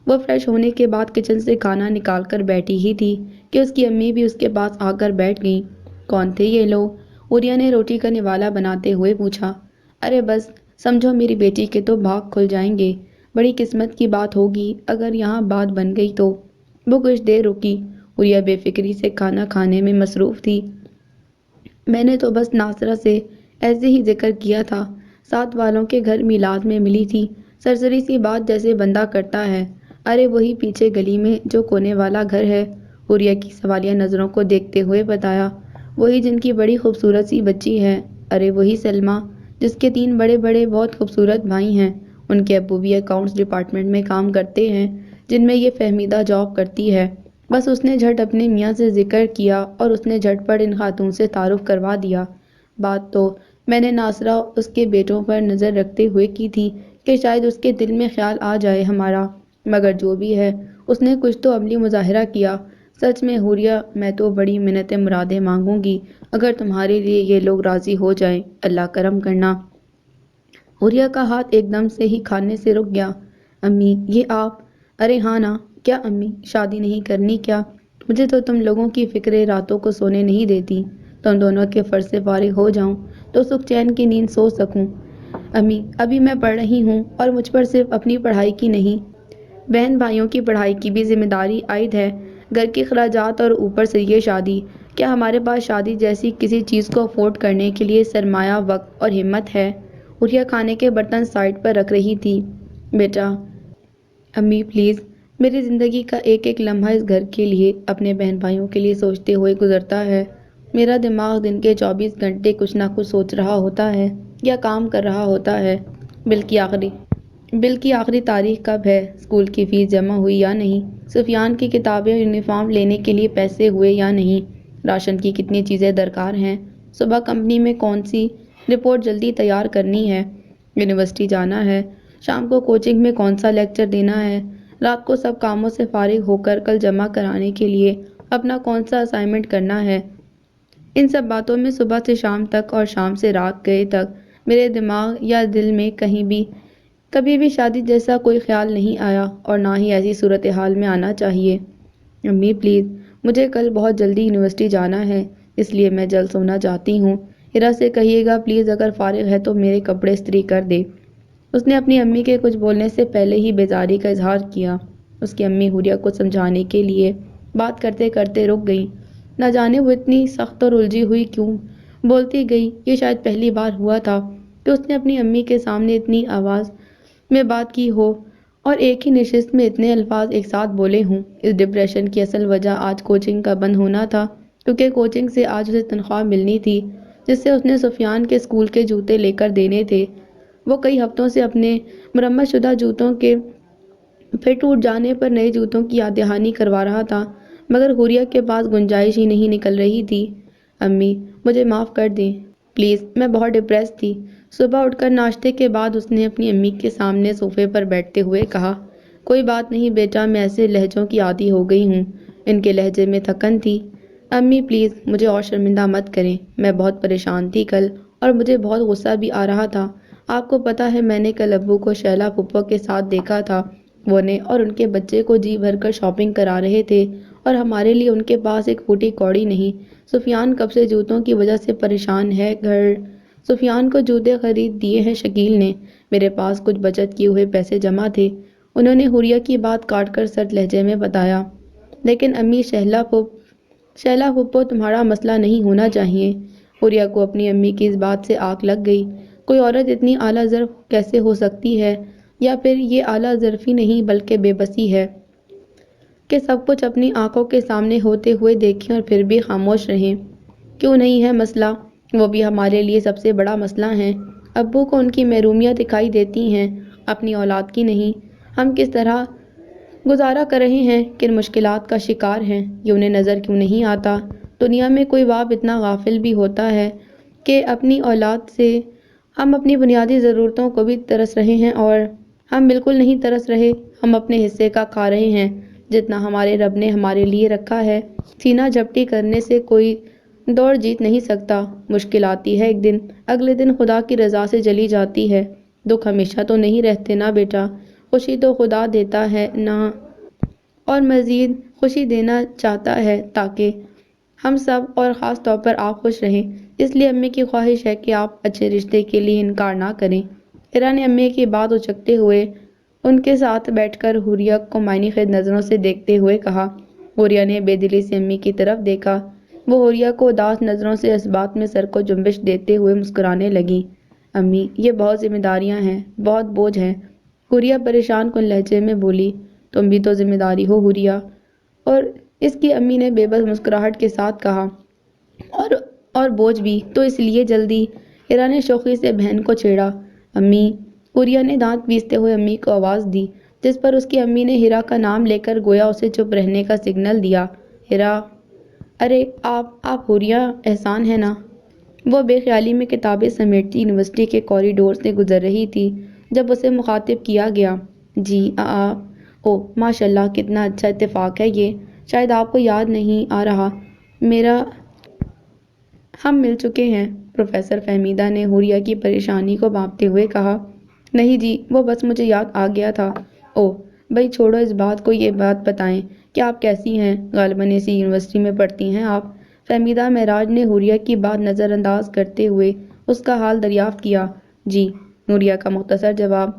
وہ فریش ہونے کے بعد کچن سے کھانا نکال کر بیٹھی ہی تھی کہ اس کی امی بھی اس کے پاس آ کر بیٹھ گئیں۔ کون تھے یہ لوگ؟ عوریہ نے روٹی کا نوالا بناتے ہوئے پوچھا۔ ارے بس سمجھو میری بیٹی کے تو بھاگ کھل جائیں گے، بڑی قسمت کی بات ہوگی اگر یہاں بات بن گئی تو۔ وہ کچھ دیر رکی، عوریہ بے فکری سے کھانا کھانے میں مصروف تھی۔ میں نے تو بس ناصرہ سے ایسے ہی ذکر کیا تھا، ساتھ والوں کے گھر میلاد میں ملی تھی، سرسری سی بات جیسے بندہ کرتا ہے۔ ارے وہی پیچھے گلی میں جو کونے والا گھر ہے، عوریہ کی سوالیہ نظروں کو دیکھتے ہوئے بتایا۔ وہی جن کی بڑی خوبصورت سی بچی ہے۔ ارے وہی سلمیٰ جس کے 3 بڑے بڑے بہت خوبصورت بھائی ہیں، ان کے ابو بھی اکاؤنٹس ڈپارٹمنٹ میں کام کرتے ہیں جن میں یہ فہمیدہ جاب کرتی ہے۔ بس اس نے جھٹ اپنے میاں سے ذکر کیا اور اس نے جھٹ پٹ ان خاتون سے تعارف کروا دیا۔ بات تو میں نے ناصرہ اس کے بیٹوں پر نظر رکھتے ہوئے کی تھی کہ شاید اس کے دل میں خیال آ جائے ہمارا، مگر جو بھی ہے اس نے کچھ تو عملی مظاہرہ کیا۔ سچ میں عوریہ میں تو بڑی منتیں مرادیں مانگوں گی اگر تمہارے لیے یہ لوگ راضی ہو جائیں، اللہ کرم کرنا۔ عوریہ کا ہاتھ ایک دم سے ہی کھانے سے رک گیا۔ امی یہ آپ؟ ارے ہاں نا، کیا امی شادی نہیں کرنی کیا؟ مجھے تو تم لوگوں کی فکریں راتوں کو سونے نہیں دیتی، تم دونوں کے فرض سے فارغ ہو جاؤں تو سکھ چین کی نیند سو سکوں۔ امی ابھی میں پڑھ رہی ہوں اور مجھ پر صرف اپنی پڑھائی کی نہیں، بہن بھائیوں کی پڑھائی کی بھی ذمہ داری عائد ہے، گھر کے اخراجات اور اوپر سے یہ شادی۔ کیا ہمارے پاس شادی جیسی کسی چیز کو افورڈ کرنے کے لیے سرمایہ، وقت اور ہمت ہے؟ عوریہ کھانے کے برتن سائڈ پر رکھ رہی تھی۔ بیٹا امی پلیز، میری زندگی کا ایک ایک لمحہ اس گھر کے لیے، اپنے بہن بھائیوں کے لیے سوچتے ہوئے گزرتا ہے۔ میرا دماغ دن کے 24 گھنٹے کچھ نہ کچھ سوچ رہا ہوتا ہے یا کام کر رہا ہوتا ہے۔ بل کی آخری تاریخ کب ہے؟ اسکول کی فیس جمع ہوئی یا نہیں؟ سفیان کی کتابیں اور یونیفارم لینے کے لیے پیسے ہوئے یا نہیں؟ راشن کی کتنی چیزیں درکار ہیں؟ صبح کمپنی میں کون سی رپورٹ جلدی تیار کرنی ہے؟ یونیورسٹی جانا ہے؟ شام کو کوچنگ میں کون سا لیکچر دینا ہے؟ رات کو سب کاموں سے فارغ ہو کر کل جمع کرانے کے لیے اپنا کون سا اسائنمنٹ کرنا ہے؟ ان سب باتوں میں صبح سے شام تک اور شام سے رات گئے تک میرے دماغ یا دل میں کبھی بھی شادی جیسا کوئی خیال نہیں آیا، اور نہ ہی ایسی صورتحال میں آنا چاہیے۔ امی پلیز، مجھے کل بہت جلدی یونیورسٹی جانا ہے، اس لیے میں جلد سونا چاہتی ہوں۔ ہیرا سے کہیے گا پلیز اگر فارغ ہے تو میرے کپڑے استری کر دے۔ اس نے اپنی امی کے کچھ بولنے سے پہلے ہی بیزاری کا اظہار کیا۔ اس کی امی عوریہ کو سمجھانے کے لیے بات کرتے کرتے رک گئی، نہ جانے وہ اتنی سخت اور الجھی ہوئی کیوں بولتی گئی۔ یہ شاید پہلی بار ہوا تھا کہ اس نے اپنی امی کے سامنے اتنی آواز میں بات کی ہو اور ایک ہی نشست میں اتنے الفاظ ایک ساتھ بولے ہوں۔ اس ڈپریشن کی اصل وجہ آج کوچنگ کا بند ہونا تھا، کیونکہ کوچنگ سے آج اسے تنخواہ ملنی تھی جس سے اس نے سفیان کے اسکول کے جوتے لے کر دینے تھے۔ وہ کئی ہفتوں سے اپنے مرمت شدہ جوتوں کے پھر ٹوٹ جانے پر نئے جوتوں کی یاد دہانی کروا رہا تھا، مگر عوریہ کے پاس گنجائش ہی نہیں نکل رہی تھی۔ امی مجھے معاف کر دیں پلیز، میں بہت ڈپریس تھی۔ صبح اٹھ کر ناشتے کے بعد اس نے اپنی امی کے سامنے صوفے پر بیٹھتے ہوئے کہا۔ کوئی بات نہیں بیٹا، میں ایسے لہجوں کی عادی ہو گئی ہوں۔ ان کے لہجے میں تھکن تھی۔ امی پلیز مجھے اور شرمندہ مت کریں، میں بہت پریشان تھی کل اور مجھے بہت غصہ بھی آ رہا تھا۔ آپ کو پتہ ہے میں نے کل ابو کو شیلا پھپھو کے ساتھ دیکھا تھا، وہ نے اور ان کے بچے کو جی بھر کر شاپنگ کرا رہے تھے اور ہمارے لیے ان کے پاس ایک پھوٹی کوڑی نہیں۔ سفیان کب سے جوتوں کی وجہ سے پریشان ہے۔ سفیان کو جوتے خرید دیے ہیں شکیل نے، میرے پاس کچھ بچت کیے ہوئے پیسے جمع تھے، انہوں نے عوریہ کی بات کاٹ کر سرد لہجے میں بتایا۔ لیکن امی شیلا پھپھو تمہارا مسئلہ نہیں ہونا چاہیے۔ عوریہ کو اپنی امی کی اس بات سے آگ لگ گئی۔ کوئی عورت اتنی اعلیٰ ظرف کیسے ہو سکتی ہے، یا پھر یہ اعلیٰ ظرفی نہیں بلکہ بے بسی ہے کہ سب کچھ اپنی آنکھوں کے سامنے ہوتے ہوئے دیکھیں اور پھر بھی خاموش رہیں۔ کیوں نہیں ہے مسئلہ، وہ بھی ہمارے لیے سب سے بڑا مسئلہ ہیں۔ ابو کو ان کی محرومیاں دکھائی دیتی ہیں، اپنی اولاد کی نہیں۔ ہم کس طرح گزارا کر رہے ہیں، کن مشکلات کا شکار ہیں، یہ انہیں نظر کیوں نہیں آتا؟ دنیا میں کوئی باپ اتنا غافل بھی ہوتا ہے کہ اپنی اولاد سے ہم اپنی بنیادی ضرورتوں کو بھی ترس رہے ہیں، اور ہم بالکل نہیں ترس رہے، ہم اپنے حصے کا کھا رہے ہیں جتنا ہمارے رب نے ہمارے لیے رکھا ہے۔ سینہ جھپٹی کرنے سے کوئی دوڑ جیت نہیں سکتا۔ مشکل آتی ہے ایک دن، اگلے دن خدا کی رضا سے چلی جاتی ہے۔ دکھ ہمیشہ تو نہیں رہتے نا بیٹا، خوشی تو خدا دیتا ہے نا، اور مزید خوشی دینا چاہتا ہے تاکہ ہم سب اور خاص طور پر آپ خوش رہیں۔ اس لیے امی کی خواہش ہے کہ آپ اچھے رشتے کے لیے انکار نہ کریں۔ ہیرا نے امی کی بات اچکتے ہوئے ان کے ساتھ بیٹھ کر حوریہ کو معنی خیز نظروں سے دیکھتے ہوئے کہا۔ حوریہ نے بے دلی سے امی کی طرف دیکھا۔ وہ حوریہ کو اداس نظروں سے اس بات میں سر کو جنبش دیتے ہوئے مسکرانے لگی۔ امی، یہ بہت ذمہ داریاں ہیں، بہت بوجھ ہے۔ حوریہ پریشان کن لہجے میں بولی۔ تم بھی تو ذمہ داری ہو حوریہ۔ اور اس کی امی نے بے بس مسکراہٹ کے ساتھ کہا، اور بوجھ بھی تو اس لیے جلدی۔ ہیرا نے شوخی سے بہن کو چھیڑا۔ امی، حوریہ نے دانت پیستے ہوئے امی کو آواز دی، جس پر اس کی امی نے ہیرا کا نام لے کر گویا اسے چپ رہنے کا سگنل دیا۔ ہیرا، ارے آپ حوریہ احسان ہے نا؟ وہ بے خیالی میں کتابیں سمیٹتی یونیورسٹی کے کوریڈور سے گزر رہی تھی جب اسے مخاطب کیا گیا۔ جی او ماشاء اللہ، کتنا اچھا اتفاق ہے یہ، شاید آپ کو یاد نہیں آ رہا ہم مل چکے ہیں، پروفیسر فہمیدہ نے حوریہ کی پریشانی کو بھانپتے ہوئے کہا۔ نہیں جی، وہ بس مجھے یاد آ گیا تھا۔ او بھائی چھوڑو اس بات کو، یہ بات بتائیں کہ آپ کیسی ہیں؟ غالباً اسی یونیورسٹی میں پڑھتی ہیں آپ؟ فہمیدہ معراج نے حوریہ کی بات نظر انداز کرتے ہوئے اس کا حال دریافت کیا۔ جی، حوریہ کا مختصر جواب۔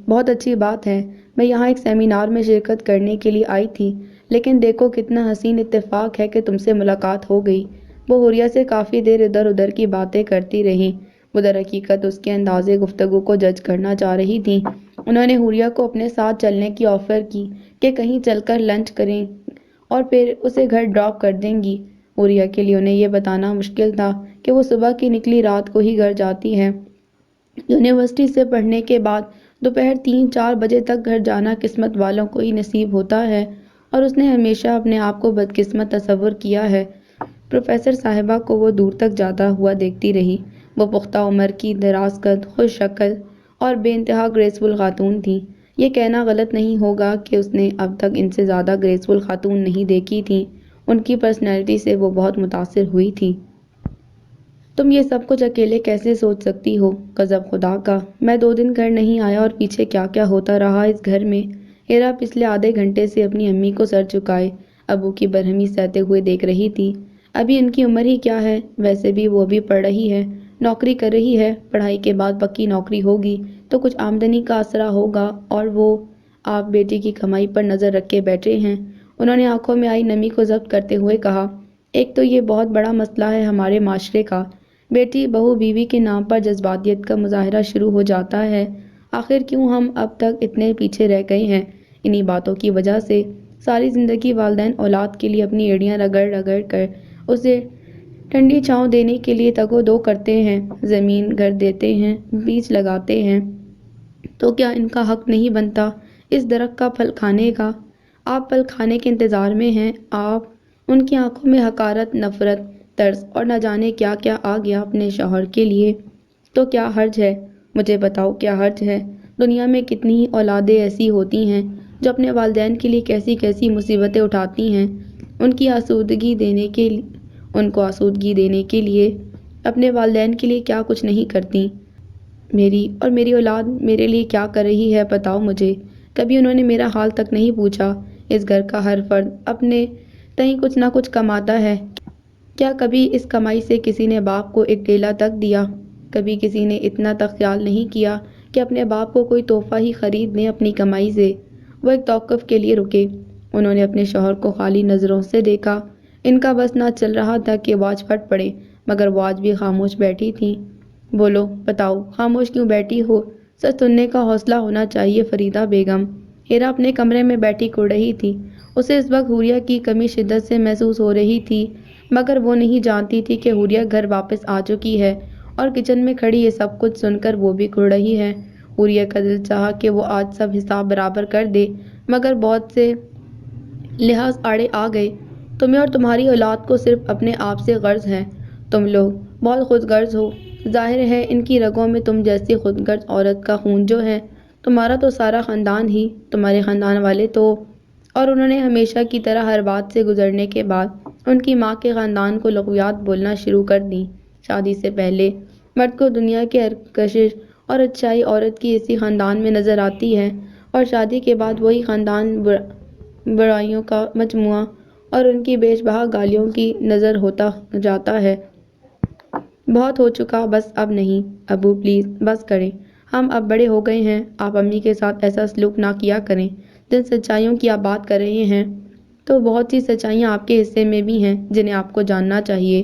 بہت اچھی بات ہے، میں یہاں ایک سیمینار میں شرکت کرنے کے لیے آئی تھی، لیکن دیکھو کتنا حسین اتفاق ہے کہ تم سے ملاقات ہو گئی۔ وہ حوریہ سے کافی دیر ادھر ادھر کی باتیں کرتی رہی۔ وہ در حقیقت اس کے انداز گفتگو کو جج کرنا چاہ رہی تھیں۔ انہوں نے حوریہ کو اپنے ساتھ چلنے کی آفر کی کہ کہیں چل کر لنچ کریں اور پھر اسے گھر ڈراپ کر دیں گی۔ حوریہ کے لیے انہیں یہ بتانا مشکل تھا کہ وہ صبح کی نکلی رات کو ہی گھر جاتی ہے۔ یونیورسٹی سے پڑھنے کے بعد دوپہر 3-4 بجے تک گھر جانا قسمت والوں کو ہی نصیب ہوتا ہے، اور اس نے ہمیشہ اپنے آپ کو بدقسمت تصور کیا ہے۔ پروفیسر صاحبہ کو وہ دور تک جاتا ہوا دیکھتی رہی۔ وہ پختہ عمر کی، دراز قد، خوش شکل اور بے انتہا گریسفل خاتون تھی۔ یہ کہنا غلط نہیں ہوگا کہ اس نے اب تک ان سے زیادہ گریسفل خاتون نہیں دیکھی تھی۔ ان کی پرسنالٹی سے وہ بہت متاثر ہوئی تھی۔ تم یہ سب کچھ اکیلے کیسے سوچ سکتی ہو؟ غضب خدا کا، میں 2 دن گھر نہیں آیا اور پیچھے کیا کیا ہوتا رہا اس گھر میں۔ ہیرا پچھلے آدھے گھنٹے سے اپنی امی کو سر جھکائے ابو کی برہمی سہتے ہوئے دیکھ رہی تھی۔ ابھی ان کی عمر ہی کیا ہے، ویسے بھی وہ ابھی پڑھ رہی ہے، نوکری کر رہی ہے، پڑھائی کے بعد پکی نوکری ہوگی تو کچھ آمدنی کا آسرا ہوگا، اور وہ آپ بیٹی کی کمائی پر نظر رکھ کے بیٹھے ہیں۔ انہوں نے آنکھوں میں آئی نمی کو ضبط کرتے ہوئے کہا۔ ایک تو یہ بہت بڑا مسئلہ ہے ہمارے معاشرے کا، بیٹی بہو بیوی کے نام پر جذباتیت کا مظاہرہ شروع ہو جاتا ہے۔ آخر کیوں ہم اب تک اتنے پیچھے رہ گئے ہیں؟ انہی باتوں کی وجہ سے ساری زندگی والدین اولاد کے لیے اپنی ایڑیاں رگڑ رگڑ کر اسے ٹھنڈی چھاؤں دینے کے لیے تگ و دو کرتے ہیں، زمین گھر دیتے ہیں، بیج لگاتے ہیں، تو کیا ان کا حق نہیں بنتا اس درخت کا پھل کھانے کا؟ آپ پھل کھانے کے انتظار میں ہیں۔ آپ ان کی آنکھوں میں حقارت، نفرت، ترس اور نہ جانے کیا کیا آ گیا اپنے شوہر کے لیے۔ تو کیا حرج ہے؟ مجھے بتاؤ کیا حرج ہے؟ دنیا میں کتنی ہی اولادیں ایسی ہوتی ہیں جو اپنے والدین کے لیے کیسی کیسی مصیبتیں اٹھاتی ہیں، ان کو آسودگی دینے کے لیے اپنے والدین کے لیے کیا کچھ نہیں کرتی۔ میری اولاد میرے لیے کیا کر رہی ہے بتاؤ مجھے؟ کبھی انہوں نے میرا حال تک نہیں پوچھا۔ اس گھر کا ہر فرد اپنے تئیں کچھ نہ کچھ کماتا ہے، کیا کبھی اس کمائی سے کسی نے باپ کو ایک ڈیلا تک دیا؟ کبھی کسی نے اتنا تک خیال نہیں کیا کہ اپنے باپ کو کوئی تحفہ ہی خرید دیں اپنی کمائی سے۔ وہ ایک توقف کے لیے رکے۔ انہوں نے اپنے شوہر کو خالی نظروں سے دیکھا۔ ان کا بس نہ چل رہا تھا کہ وہ آج پھٹ پڑے، مگر وہ آج بھی خاموش بیٹھی تھی۔ بولو، بتاؤ، خاموش کیوں بیٹھی ہو؟ سچ سننے کا حوصلہ ہونا چاہیے فریدہ بیگم۔ ہیرا اپنے کمرے میں بیٹھی کڑ رہی تھی۔ اسے اس وقت حوریہ کی کمی شدت سے محسوس ہو رہی تھی، مگر وہ نہیں جانتی تھی کہ حوریہ گھر واپس آ چکی ہے اور کچن میں کھڑی یہ سب کچھ سن کر وہ بھی کھڑ رہی ہے۔ حوریہ کا دل چاہا کہ وہ آج سب حساب برابر کر دے، مگر بہت سے لحاظ آڑے آ گئے۔ تمہیں اور تمہاری اولاد کو صرف اپنے آپ سے غرض ہے۔ تم لوگ بہت خود غرض ہو۔ ظاہر ہے ان کی رگوں میں تم جیسی خود غرض عورت کا خون جو ہے۔ تمہارا تو سارا خاندان ہی، تمہارے خاندان والے تو، اور انہوں نے ہمیشہ کی طرح ہر بات سے گزرنے کے بعد ان کی ماں کے خاندان کو لغویات بولنا شروع کر دیں۔ شادی سے پہلے مرد کو دنیا کی ہر کشش اور اچھائی عورت کی اسی خاندان میں نظر آتی ہے، اور شادی کے بعد وہی خاندان برائیوں کا مجموعہ اور ان کی بیش بہا گالیوں کی نظر ہوتا جاتا ہے۔ بہت ہو چکا، بس اب نہیں۔ ابو پلیز بس کریں، ہم اب بڑے ہو گئے ہیں۔ آپ امی کے ساتھ ایسا سلوک نہ کیا کریں۔ جن سچائیوں کی آپ بات کر رہے ہیں تو بہت سی سچائیاں آپ کے حصے میں بھی ہیں جنہیں آپ کو جاننا چاہیے۔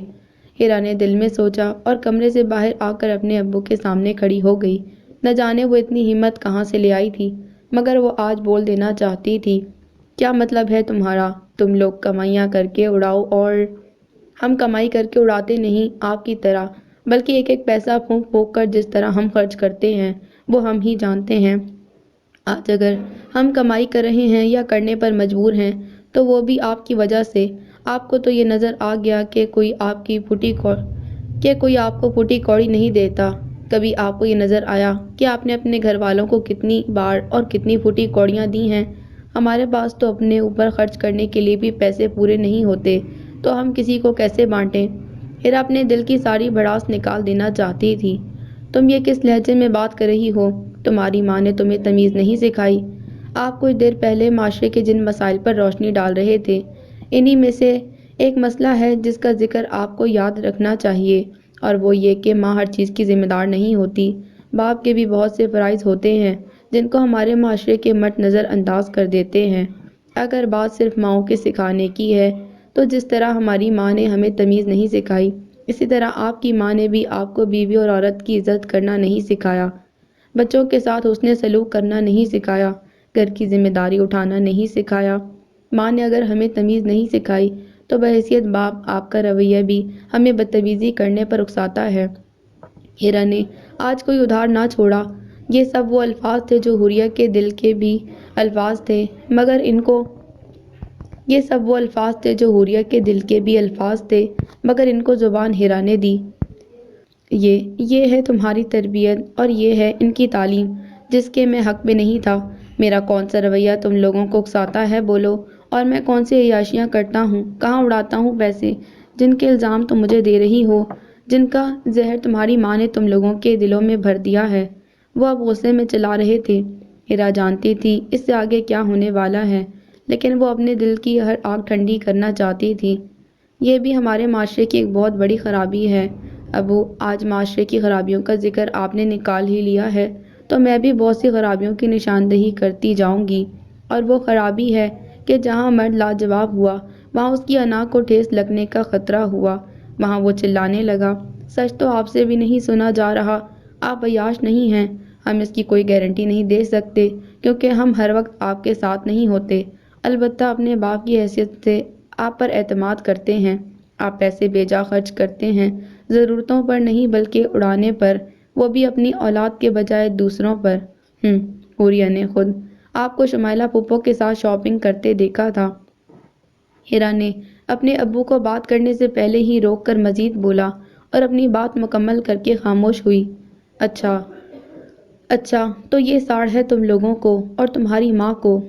ہیرا نے دل میں سوچا اور کمرے سے باہر آ کر اپنے ابو کے سامنے کھڑی ہو گئی۔ نہ جانے وہ اتنی ہمت کہاں سے لے آئی تھی، مگر وہ آج بول دینا چاہتی تھی۔ کیا مطلب ہے تمہارا؟ تم لوگ کمائیاں کر کے اڑاؤ اور ہم کمائی کر کے اڑاتے نہیں آپ کی طرح، بلکہ ایک ایک پیسہ پھونک پھونک کر جس طرح ہم خرچ کرتے ہیں وہ ہم ہی جانتے ہیں۔ آج اگر ہم کمائی کر رہے ہیں یا کرنے پر مجبور ہیں تو وہ بھی آپ کی وجہ سے۔ آپ کو تو یہ نظر آ گیا کہ کوئی آپ کو پھوٹی کوڑی نہیں دیتا۔ کبھی آپ کو یہ نظر آیا کہ آپ نے اپنے گھر والوں کو کتنی بار اور کتنی پھوٹی کوڑیاں دی ہیں؟ ہمارے پاس تو اپنے اوپر خرچ کرنے کے لیے بھی پیسے پورے نہیں ہوتے، تو ہم کسی کو کیسے بانٹیں؟ ہیرا اپنے دل کی ساری بھڑاس نکال دینا چاہتی تھی۔ تم یہ کس لہجے میں بات کر رہی ہو؟ تمہاری ماں نے تمہیں تمیز نہیں سکھائی؟ آپ کچھ دیر پہلے معاشرے کے جن مسائل پر روشنی ڈال رہے تھے، انہی میں سے ایک مسئلہ ہے جس کا ذکر آپ کو یاد رکھنا چاہیے، اور وہ یہ کہ ماں ہر چیز کی ذمہ دار نہیں ہوتی۔ باپ کے بھی بہت سے فرائض ہوتے ہیں جن کو ہمارے معاشرے کے مرد نظر انداز کر دیتے ہیں۔ اگر بات صرف ماؤں کے سکھانے کی ہے تو جس طرح ہماری ماں نے ہمیں تمیز نہیں سکھائی، اسی طرح آپ کی ماں نے بھی آپ کو بیوی اور عورت کی عزت کرنا نہیں سکھایا، بچوں کے ساتھ حسن سلوک کرنا نہیں سکھایا، گھر کی ذمہ داری اٹھانا نہیں سکھایا۔ ماں نے اگر ہمیں تمیز نہیں سکھائی تو بحیثیت باپ آپ کا رویہ بھی ہمیں بدتمیزی کرنے پر اکساتا ہے۔ ہیرا نے آج کوئی ادھار نہ چھوڑا۔ یہ سب وہ الفاظ تھے جو حوریہ کے دل کے بھی الفاظ تھے، مگر ان کو زبان ہیرا نے دی۔ یہ ہے تمہاری تربیت اور یہ ہے ان کی تعلیم جس کے میں حق میں نہیں تھا۔ میرا کون سا رویہ تم لوگوں کو اکساتا ہے بولو، اور میں کون سی عیاشیاں کرتا ہوں، کہاں اڑاتا ہوں پیسے جن کے الزام تم مجھے دے رہی ہو، جن کا زہر تمہاری ماں نے تم لوگوں کے دلوں میں بھر دیا ہے۔ وہ اب غصے میں چلا رہے تھے۔ ہیرا جانتی تھی اس سے آگے کیا ہونے والا ہے، لیکن وہ اپنے دل کی ہر آگ ٹھنڈی کرنا چاہتی تھی۔ یہ بھی ہمارے معاشرے کی ایک بہت بڑی خرابی ہے۔ ابو، آج معاشرے کی خرابیوں کا ذکر آپ نے نکال ہی لیا ہے تو میں بھی بہت سی خرابیوں کی نشاندہی کرتی جاؤں گی، اور وہ خرابی ہے کہ جہاں مرد لاجواب ہوا وہاں اس کی انا کو ٹھیس لگنے کا خطرہ ہوا۔ وہاں وہ چلانے لگا، سچ تو آپ سے بھی نہیں سنا جا رہا، آپ عیاش نہیں ہیں۔ ہم اس کی کوئی گارنٹی نہیں دے سکتے کیونکہ ہم ہر وقت آپ کے ساتھ نہیں ہوتے، البتہ اپنے باپ کی حیثیت سے آپ پر اعتماد کرتے ہیں۔ آپ پیسے بے جا خرچ کرتے ہیں، ضرورتوں پر نہیں بلکہ اڑانے پر، وہ بھی اپنی اولاد کے بجائے دوسروں پر۔ حوریہ نے خود آپ کو شمائلہ پھپھو کے ساتھ شاپنگ کرتے دیکھا تھا۔ ہیرا نے اپنے ابو کو بات کرنے سے پہلے ہی روک کر مزید بولا اور اپنی بات مکمل کر کے خاموش ہوئی۔ اچھا تو یہ ساڑ ہے تم لوگوں کو اور تمہاری ماں کو۔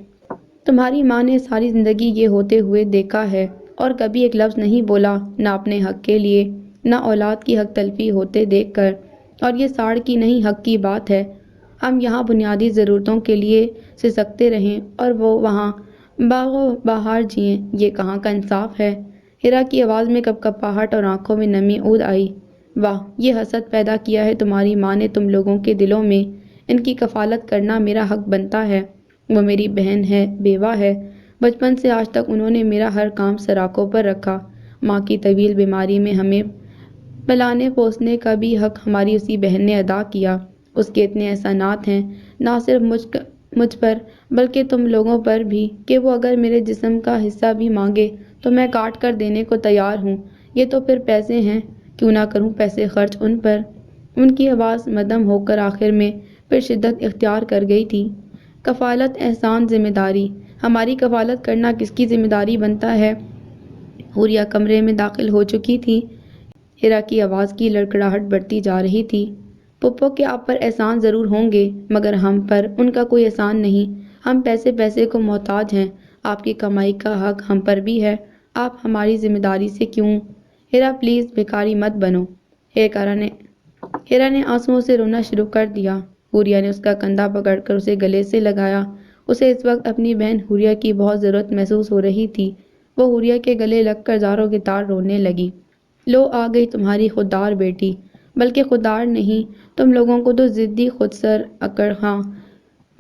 تمہاری ماں نے ساری زندگی یہ ہوتے ہوئے دیکھا ہے اور کبھی ایک لفظ نہیں بولا، نہ اپنے حق کے لیے نہ اولاد کی حق تلفی ہوتے دیکھ کر، اور یہ ساڑ کی نہیں حق کی بات ہے۔ ہم یہاں بنیادی ضرورتوں کے لیے سسکتے رہیں اور وہ وہاں باغ و بہار جئیں، یہ کہاں کا انصاف ہے؟ ہیرا کی آواز میں کپکپاہٹ اور آنکھوں میں نمی عود آئی۔ واہ، یہ حسد پیدا کیا ہے تمہاری ماں نے تم لوگوں کے دلوں میں، ان کی کفالت کرنا میرا حق بنتا ہے۔ وہ میری بہن ہے، بیوہ ہے، بچپن سے آج تک انہوں نے میرا ہر کام سراکوں پر رکھا۔ ماں کی طویل بیماری میں ہمیں پلانے پوسنے کا بھی حق ہماری اسی بہن نے ادا کیا۔ اس کے اتنے احسانات ہیں، نہ صرف مجھ پر بلکہ تم لوگوں پر بھی، کہ وہ اگر میرے جسم کا حصہ بھی مانگے تو میں کاٹ کر دینے کو تیار ہوں۔ یہ تو پھر پیسے ہیں، کیوں نہ کروں پیسے خرچ ان پر؟ ان کی آواز مدھم ہو کر آخر میں پھر شدت اختیار کر گئی تھی۔ کفالت احسان ذمہ داری، ہماری کفالت کرنا کس کی ذمہ داری بنتا ہے؟ حوریہ کمرے میں داخل ہو چکی تھی۔ ہیرا کی آواز کی لڑکھڑاہٹ بڑھتی جا رہی تھی۔ پھپھو کے آپ پر احسان ضرور ہوں گے مگر ہم پر ان کا کوئی احسان نہیں۔ ہم پیسے کو محتاج ہیں۔ آپ کی کمائی کا حق ہم پر بھی ہے۔ آپ ہماری ذمہ داری سے کیوں؟ ہیرا پلیز بھکاری مت بنو۔ ہیرا نے آنسوؤں سے رونا شروع کر دیا۔ حوریہ نے اس کا کندھا پکڑ کر اسے گلے سے لگایا۔ اسے اس وقت اپنی بہن حوریہ کی بہت ضرورت محسوس ہو رہی تھی۔ وہ حوریہ کے گلے لگ کر زاروں کی طرح رونے لگی۔ لو آ گئی تمہاری خوددار بیٹی، بلکہ خوددار نہیں، تم لوگوں کو تو ضدی، خودسر، اکڑ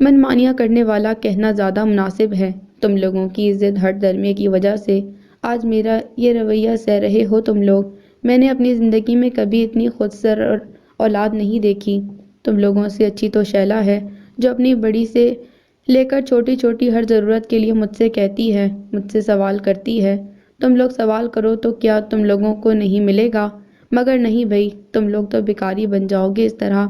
من مانیاں کرنے والا کہنا زیادہ مناسب ہے۔ تم لوگوں کی ضد ہٹ درمی کی وجہ سے آج میرا یہ رویہ سہ رہے ہو تم لوگ۔ میں نے اپنی زندگی میں کبھی اتنی خودسر اولاد نہیں دیکھی۔ تم لوگوں سے اچھی تو شیلا ہے جو اپنی بڑی سے لے کر چھوٹی چھوٹی ہر ضرورت کے لیے مجھ سے کہتی ہے، مجھ سے سوال کرتی ہے۔ تم لوگ سوال کرو تو کیا تم لوگوں کو نہیں ملے گا؟ مگر نہیں بھئی، تم لوگ تو بھکاری بن جاؤ گے اس طرح۔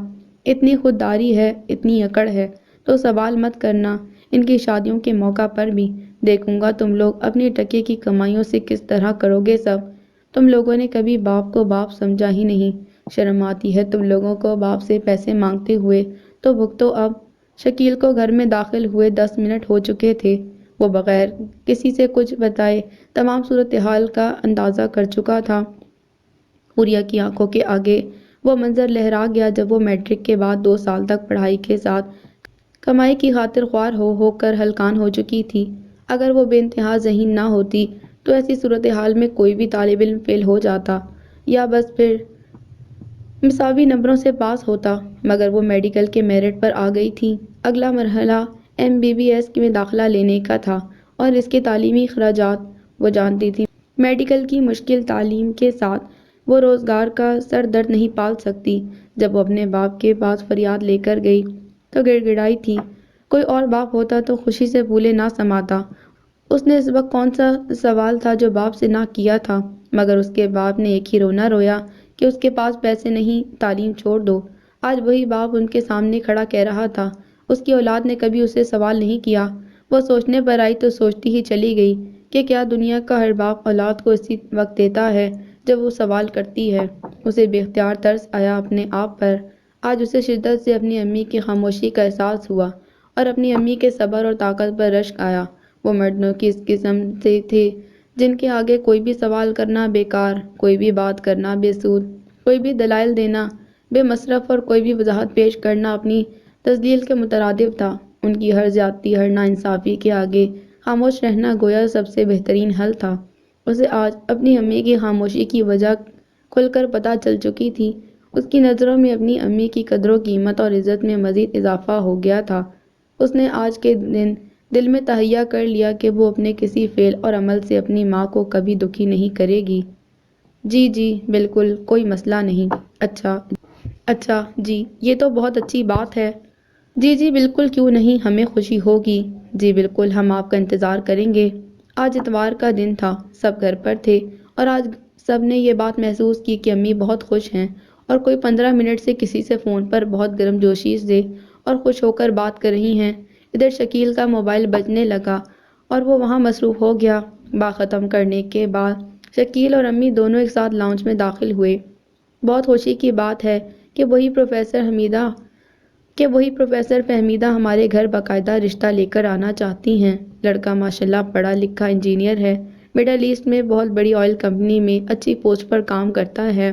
اتنی خودداری ہے، اتنی اکڑ ہے تو سوال مت کرنا۔ ان کی شادیوں کے موقع پر بھی دیکھوں گا تم لوگ اپنی ٹکے کی کمائیوں سے کس طرح کرو گے سب۔ تم لوگوں نے کبھی باپ کو باپ سمجھا ہی نہیں۔ شرم آتی ہے تم لوگوں کو باپ سے پیسے مانگتے ہوئے، تو بھگتو اب۔ شکیل کو گھر میں داخل ہوئے 10 منٹ ہو چکے تھے۔ وہ بغیر کسی سے کچھ بتائے تمام صورتحال کا اندازہ کر چکا تھا۔ حوریہ کی آنکھوں کے آگے وہ منظر لہرا گیا جب وہ میٹرک کے بعد 2 سال تک پڑھائی کے ساتھ کمائی کی خاطر خوار ہو کر ہلکان ہو چکی تھی۔ اگر وہ بے انتہا ذہین نہ ہوتی تو ایسی صورتحال میں کوئی بھی طالب علم فیل ہو جاتا یا بس پھر مساوی نمبروں سے پاس ہوتا، مگر وہ میڈیکل کے میرٹ پر آ گئی تھی۔ اگلا مرحلہ MBBS میں داخلہ لینے کا تھا اور اس کے تعلیمی اخراجات وہ جانتی تھی۔ میڈیکل کی مشکل تعلیم کے ساتھ وہ روزگار کا سر درد نہیں پال سکتی۔ جب وہ اپنے باپ کے پاس فریاد لے کر گئی تو گڑ گڑائی تھی۔ کوئی اور باپ ہوتا تو خوشی سے پھولے نہ سماتا۔ اس نے اس وقت کون سا سوال تھا جو باپ سے نہ کیا تھا، مگر اس کے باپ نے ایک ہی رونا رویا کہ اس کے پاس پیسے نہیں، تعلیم چھوڑ دو۔ آج وہی باپ ان کے سامنے کھڑا کہہ رہا تھا۔ اس کی اولاد نے کبھی اسے سوال نہیں کیا۔ وہ سوچنے پر آئی تو سوچتی ہی چلی گئی کہ کیا دنیا کا ہر باپ اولاد کو اسی وقت دیتا ہے جب وہ سوال کرتی ہے؟ اسے بے اختیار ترس آیا اپنے آپ پر۔ آج اسے شدت سے اپنی امی کی خاموشی کا احساس ہوا اور اپنی امی کے صبر اور طاقت پر رشک آیا۔ وہ مردوں کی اس قسم سے تھے جن کے آگے کوئی بھی سوال کرنا بیکار، کوئی بھی بات کرنا بے سود، کوئی بھی دلائل دینا بے مصرف اور کوئی بھی وضاحت پیش کرنا اپنی تذلیل کے مترادف تھا۔ ان کی ہر زیادتی، ہر ناانصافی کے آگے خاموش رہنا گویا سب سے بہترین حل تھا۔ اسے آج اپنی امی کی خاموشی کی وجہ کھل کر پتہ چل چکی تھی۔ اس کی نظروں میں اپنی امی کی قدر و قیمت اور عزت میں مزید اضافہ ہو گیا تھا۔ اس نے آج کے دن دل میں تہیہ کر لیا کہ وہ اپنے کسی فعل اور عمل سے اپنی ماں کو کبھی دکھی نہیں کرے گی۔ جی بالکل، کوئی مسئلہ نہیں۔ اچھا جی، یہ تو بہت اچھی بات ہے۔ جی بالکل، کیوں نہیں، ہمیں خوشی ہوگی۔ جی بالکل، ہم آپ کا انتظار کریں گے۔ آج اتوار کا دن تھا، سب گھر پر تھے اور آج سب نے یہ بات محسوس کی کہ امی بہت خوش ہیں اور کوئی 15 منٹ سے کسی سے فون پر بہت گرم جوشی سے اور خوش ہو کر بات کر رہی ہیں۔ ادھر شکیل کا موبائل بجنے لگا اور وہ وہاں مصروف ہو گیا۔ بات ختم کرنے کے بعد شکیل اور امی دونوں ایک ساتھ لاؤنج میں داخل ہوئے۔ بہت خوشی کی بات ہے کہ وہی پروفیسر فہمیدہ ہمارے گھر باقاعدہ رشتہ لے کر آنا چاہتی ہیں۔ لڑکا ماشاءاللہ پڑھا لکھا انجینئر ہے، مڈل ایسٹ میں بہت بڑی آئل کمپنی میں اچھی پوسٹ پر کام کرتا ہے۔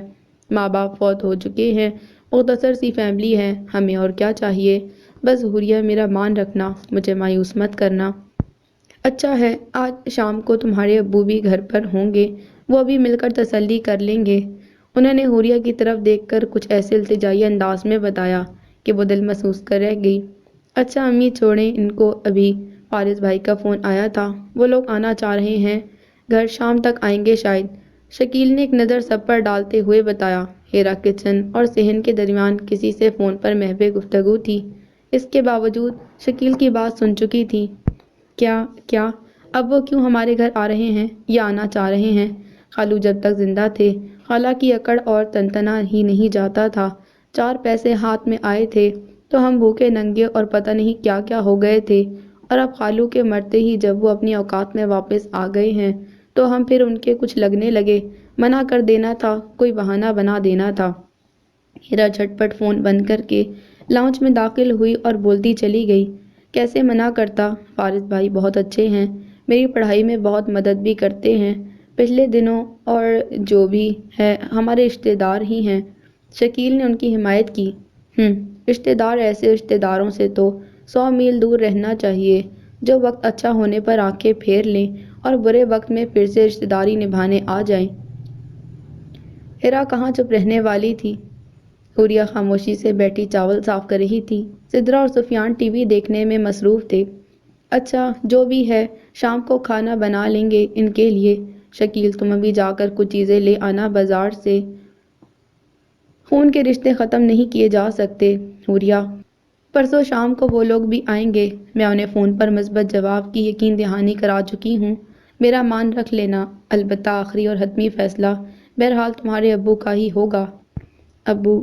ماں باپ فوت ہو چکے ہیں، مختصر سی فیملی ہے، ہمیں اور کیا چاہیے؟ بس حوریہ، میرا مان رکھنا، مجھے مایوس مت کرنا۔ اچھا ہے، آج شام کو تمہارے ابو بھی گھر پر ہوں گے، وہ بھی مل کر تسلی کر لیں گے۔ انہوں نے حوریہ کی طرف دیکھ کر کچھ ایسے التجائی انداز میں بتایا کہ وہ دل محسوس کر رہ گئی۔ اچھا امی چھوڑیں ان کو، ابھی فارس بھائی کا فون آیا تھا، وہ لوگ آنا چاہ رہے ہیں گھر، شام تک آئیں گے شاید۔ شکیل نے ایک نظر سب پر ڈالتے ہوئے بتایا۔ ہیرا کچن اور صحن کے درمیان کسی سے فون پر محو گفتگو تھی۔ اس کے باوجود شکیل کی بات سن چکی تھی۔ کیا اب وہ کیوں ہمارے گھر آ رہے ہیں یا آنا چاہ رہے ہیں؟ خالو جب تک زندہ تھے خالہ کی اکڑ اور تنتنا ہی نہیں جاتا تھا۔ 4 پیسے ہاتھ میں آئے تھے تو ہم بھوکے ننگے اور پتہ نہیں کیا کیا ہو گئے تھے، اور اب خالو کے مرتے ہی جب وہ اپنی اوقات میں واپس آ گئے ہیں تو ہم پھر ان کے کچھ لگنے لگے۔ منع کر دینا تھا، کوئی بہانہ بنا دینا تھا۔ ہیرا جھٹ پٹ فون بند کر کے لاؤنج میں داخل ہوئی اور بولتی چلی گئی، کیسے منع کرتا؟ فارس بھائی بہت اچھے ہیں، میری پڑھائی میں بہت مدد بھی کرتے ہیں پچھلے دنوں، اور جو بھی ہے ہمارے رشتہ دار ہی ہیں۔ شکیل نے ان کی حمایت کی۔ رشتہ دار، ایسے رشتہ داروں سے تو 100 میل دور رہنا چاہیے جو وقت اچھا ہونے پر آنکھیں پھیر لیں اور برے وقت میں پھر سے رشتہ داری نبھانے آ جائیں۔ ہیرا کہاں چپ رہنے والی تھی۔ حوریہ خاموشی سے بیٹھی چاول صاف کر رہی تھی۔ سدرا اور سفیان ٹی وی دیکھنے میں مصروف تھے۔ اچھا جو بھی ہے، شام کو کھانا بنا لیں گے ان کے لیے۔ شکیل تم ابھی جا کر کچھ چیزیں لے آنا بازار سے، خون کے رشتے ختم نہیں کیے جا سکتے۔ حوریہ پرسوں شام کو وہ لوگ بھی آئیں گے، میں انہیں فون پر مثبت جواب کی یقین دہانی کرا چکی ہوں، میرا مان رکھ لینا، البتہ آخری اور حتمی فیصلہ بہرحال تمہارے ابو کا ہی ہوگا۔ ابو؟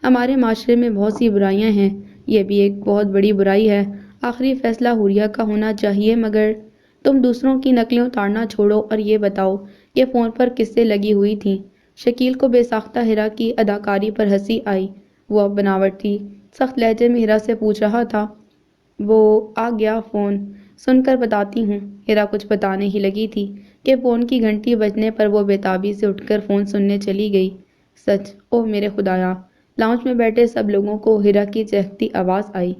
ہمارے معاشرے میں بہت سی برائیاں ہیں، یہ بھی ایک بہت بڑی برائی ہے۔ آخری فیصلہ حوریہ کا ہونا چاہیے، مگر تم دوسروں کی نقلیں اتارنا چھوڑو اور یہ بتاؤ کہ فون پر کس سے لگی ہوئی تھی۔ شکیل کو بے ساختہ ہیرا کی اداکاری پر ہنسی آئی۔ وہ اب بناوٹی سخت لہجے میں ہیرا سے پوچھ رہا تھا، وہ آ گیا فون؟ سن کر بتاتی ہوں۔ ہیرا کچھ بتانے ہی لگی تھی کہ فون کی گھنٹی بجنے پر وہ بے تابی سے اٹھ کر فون سننے چلی گئی۔ سچ؟ اوہ میرے خدایا! لاؤنج میں بیٹھے سب لوگوں کو ہیرا کی چہکتی آواز آئی۔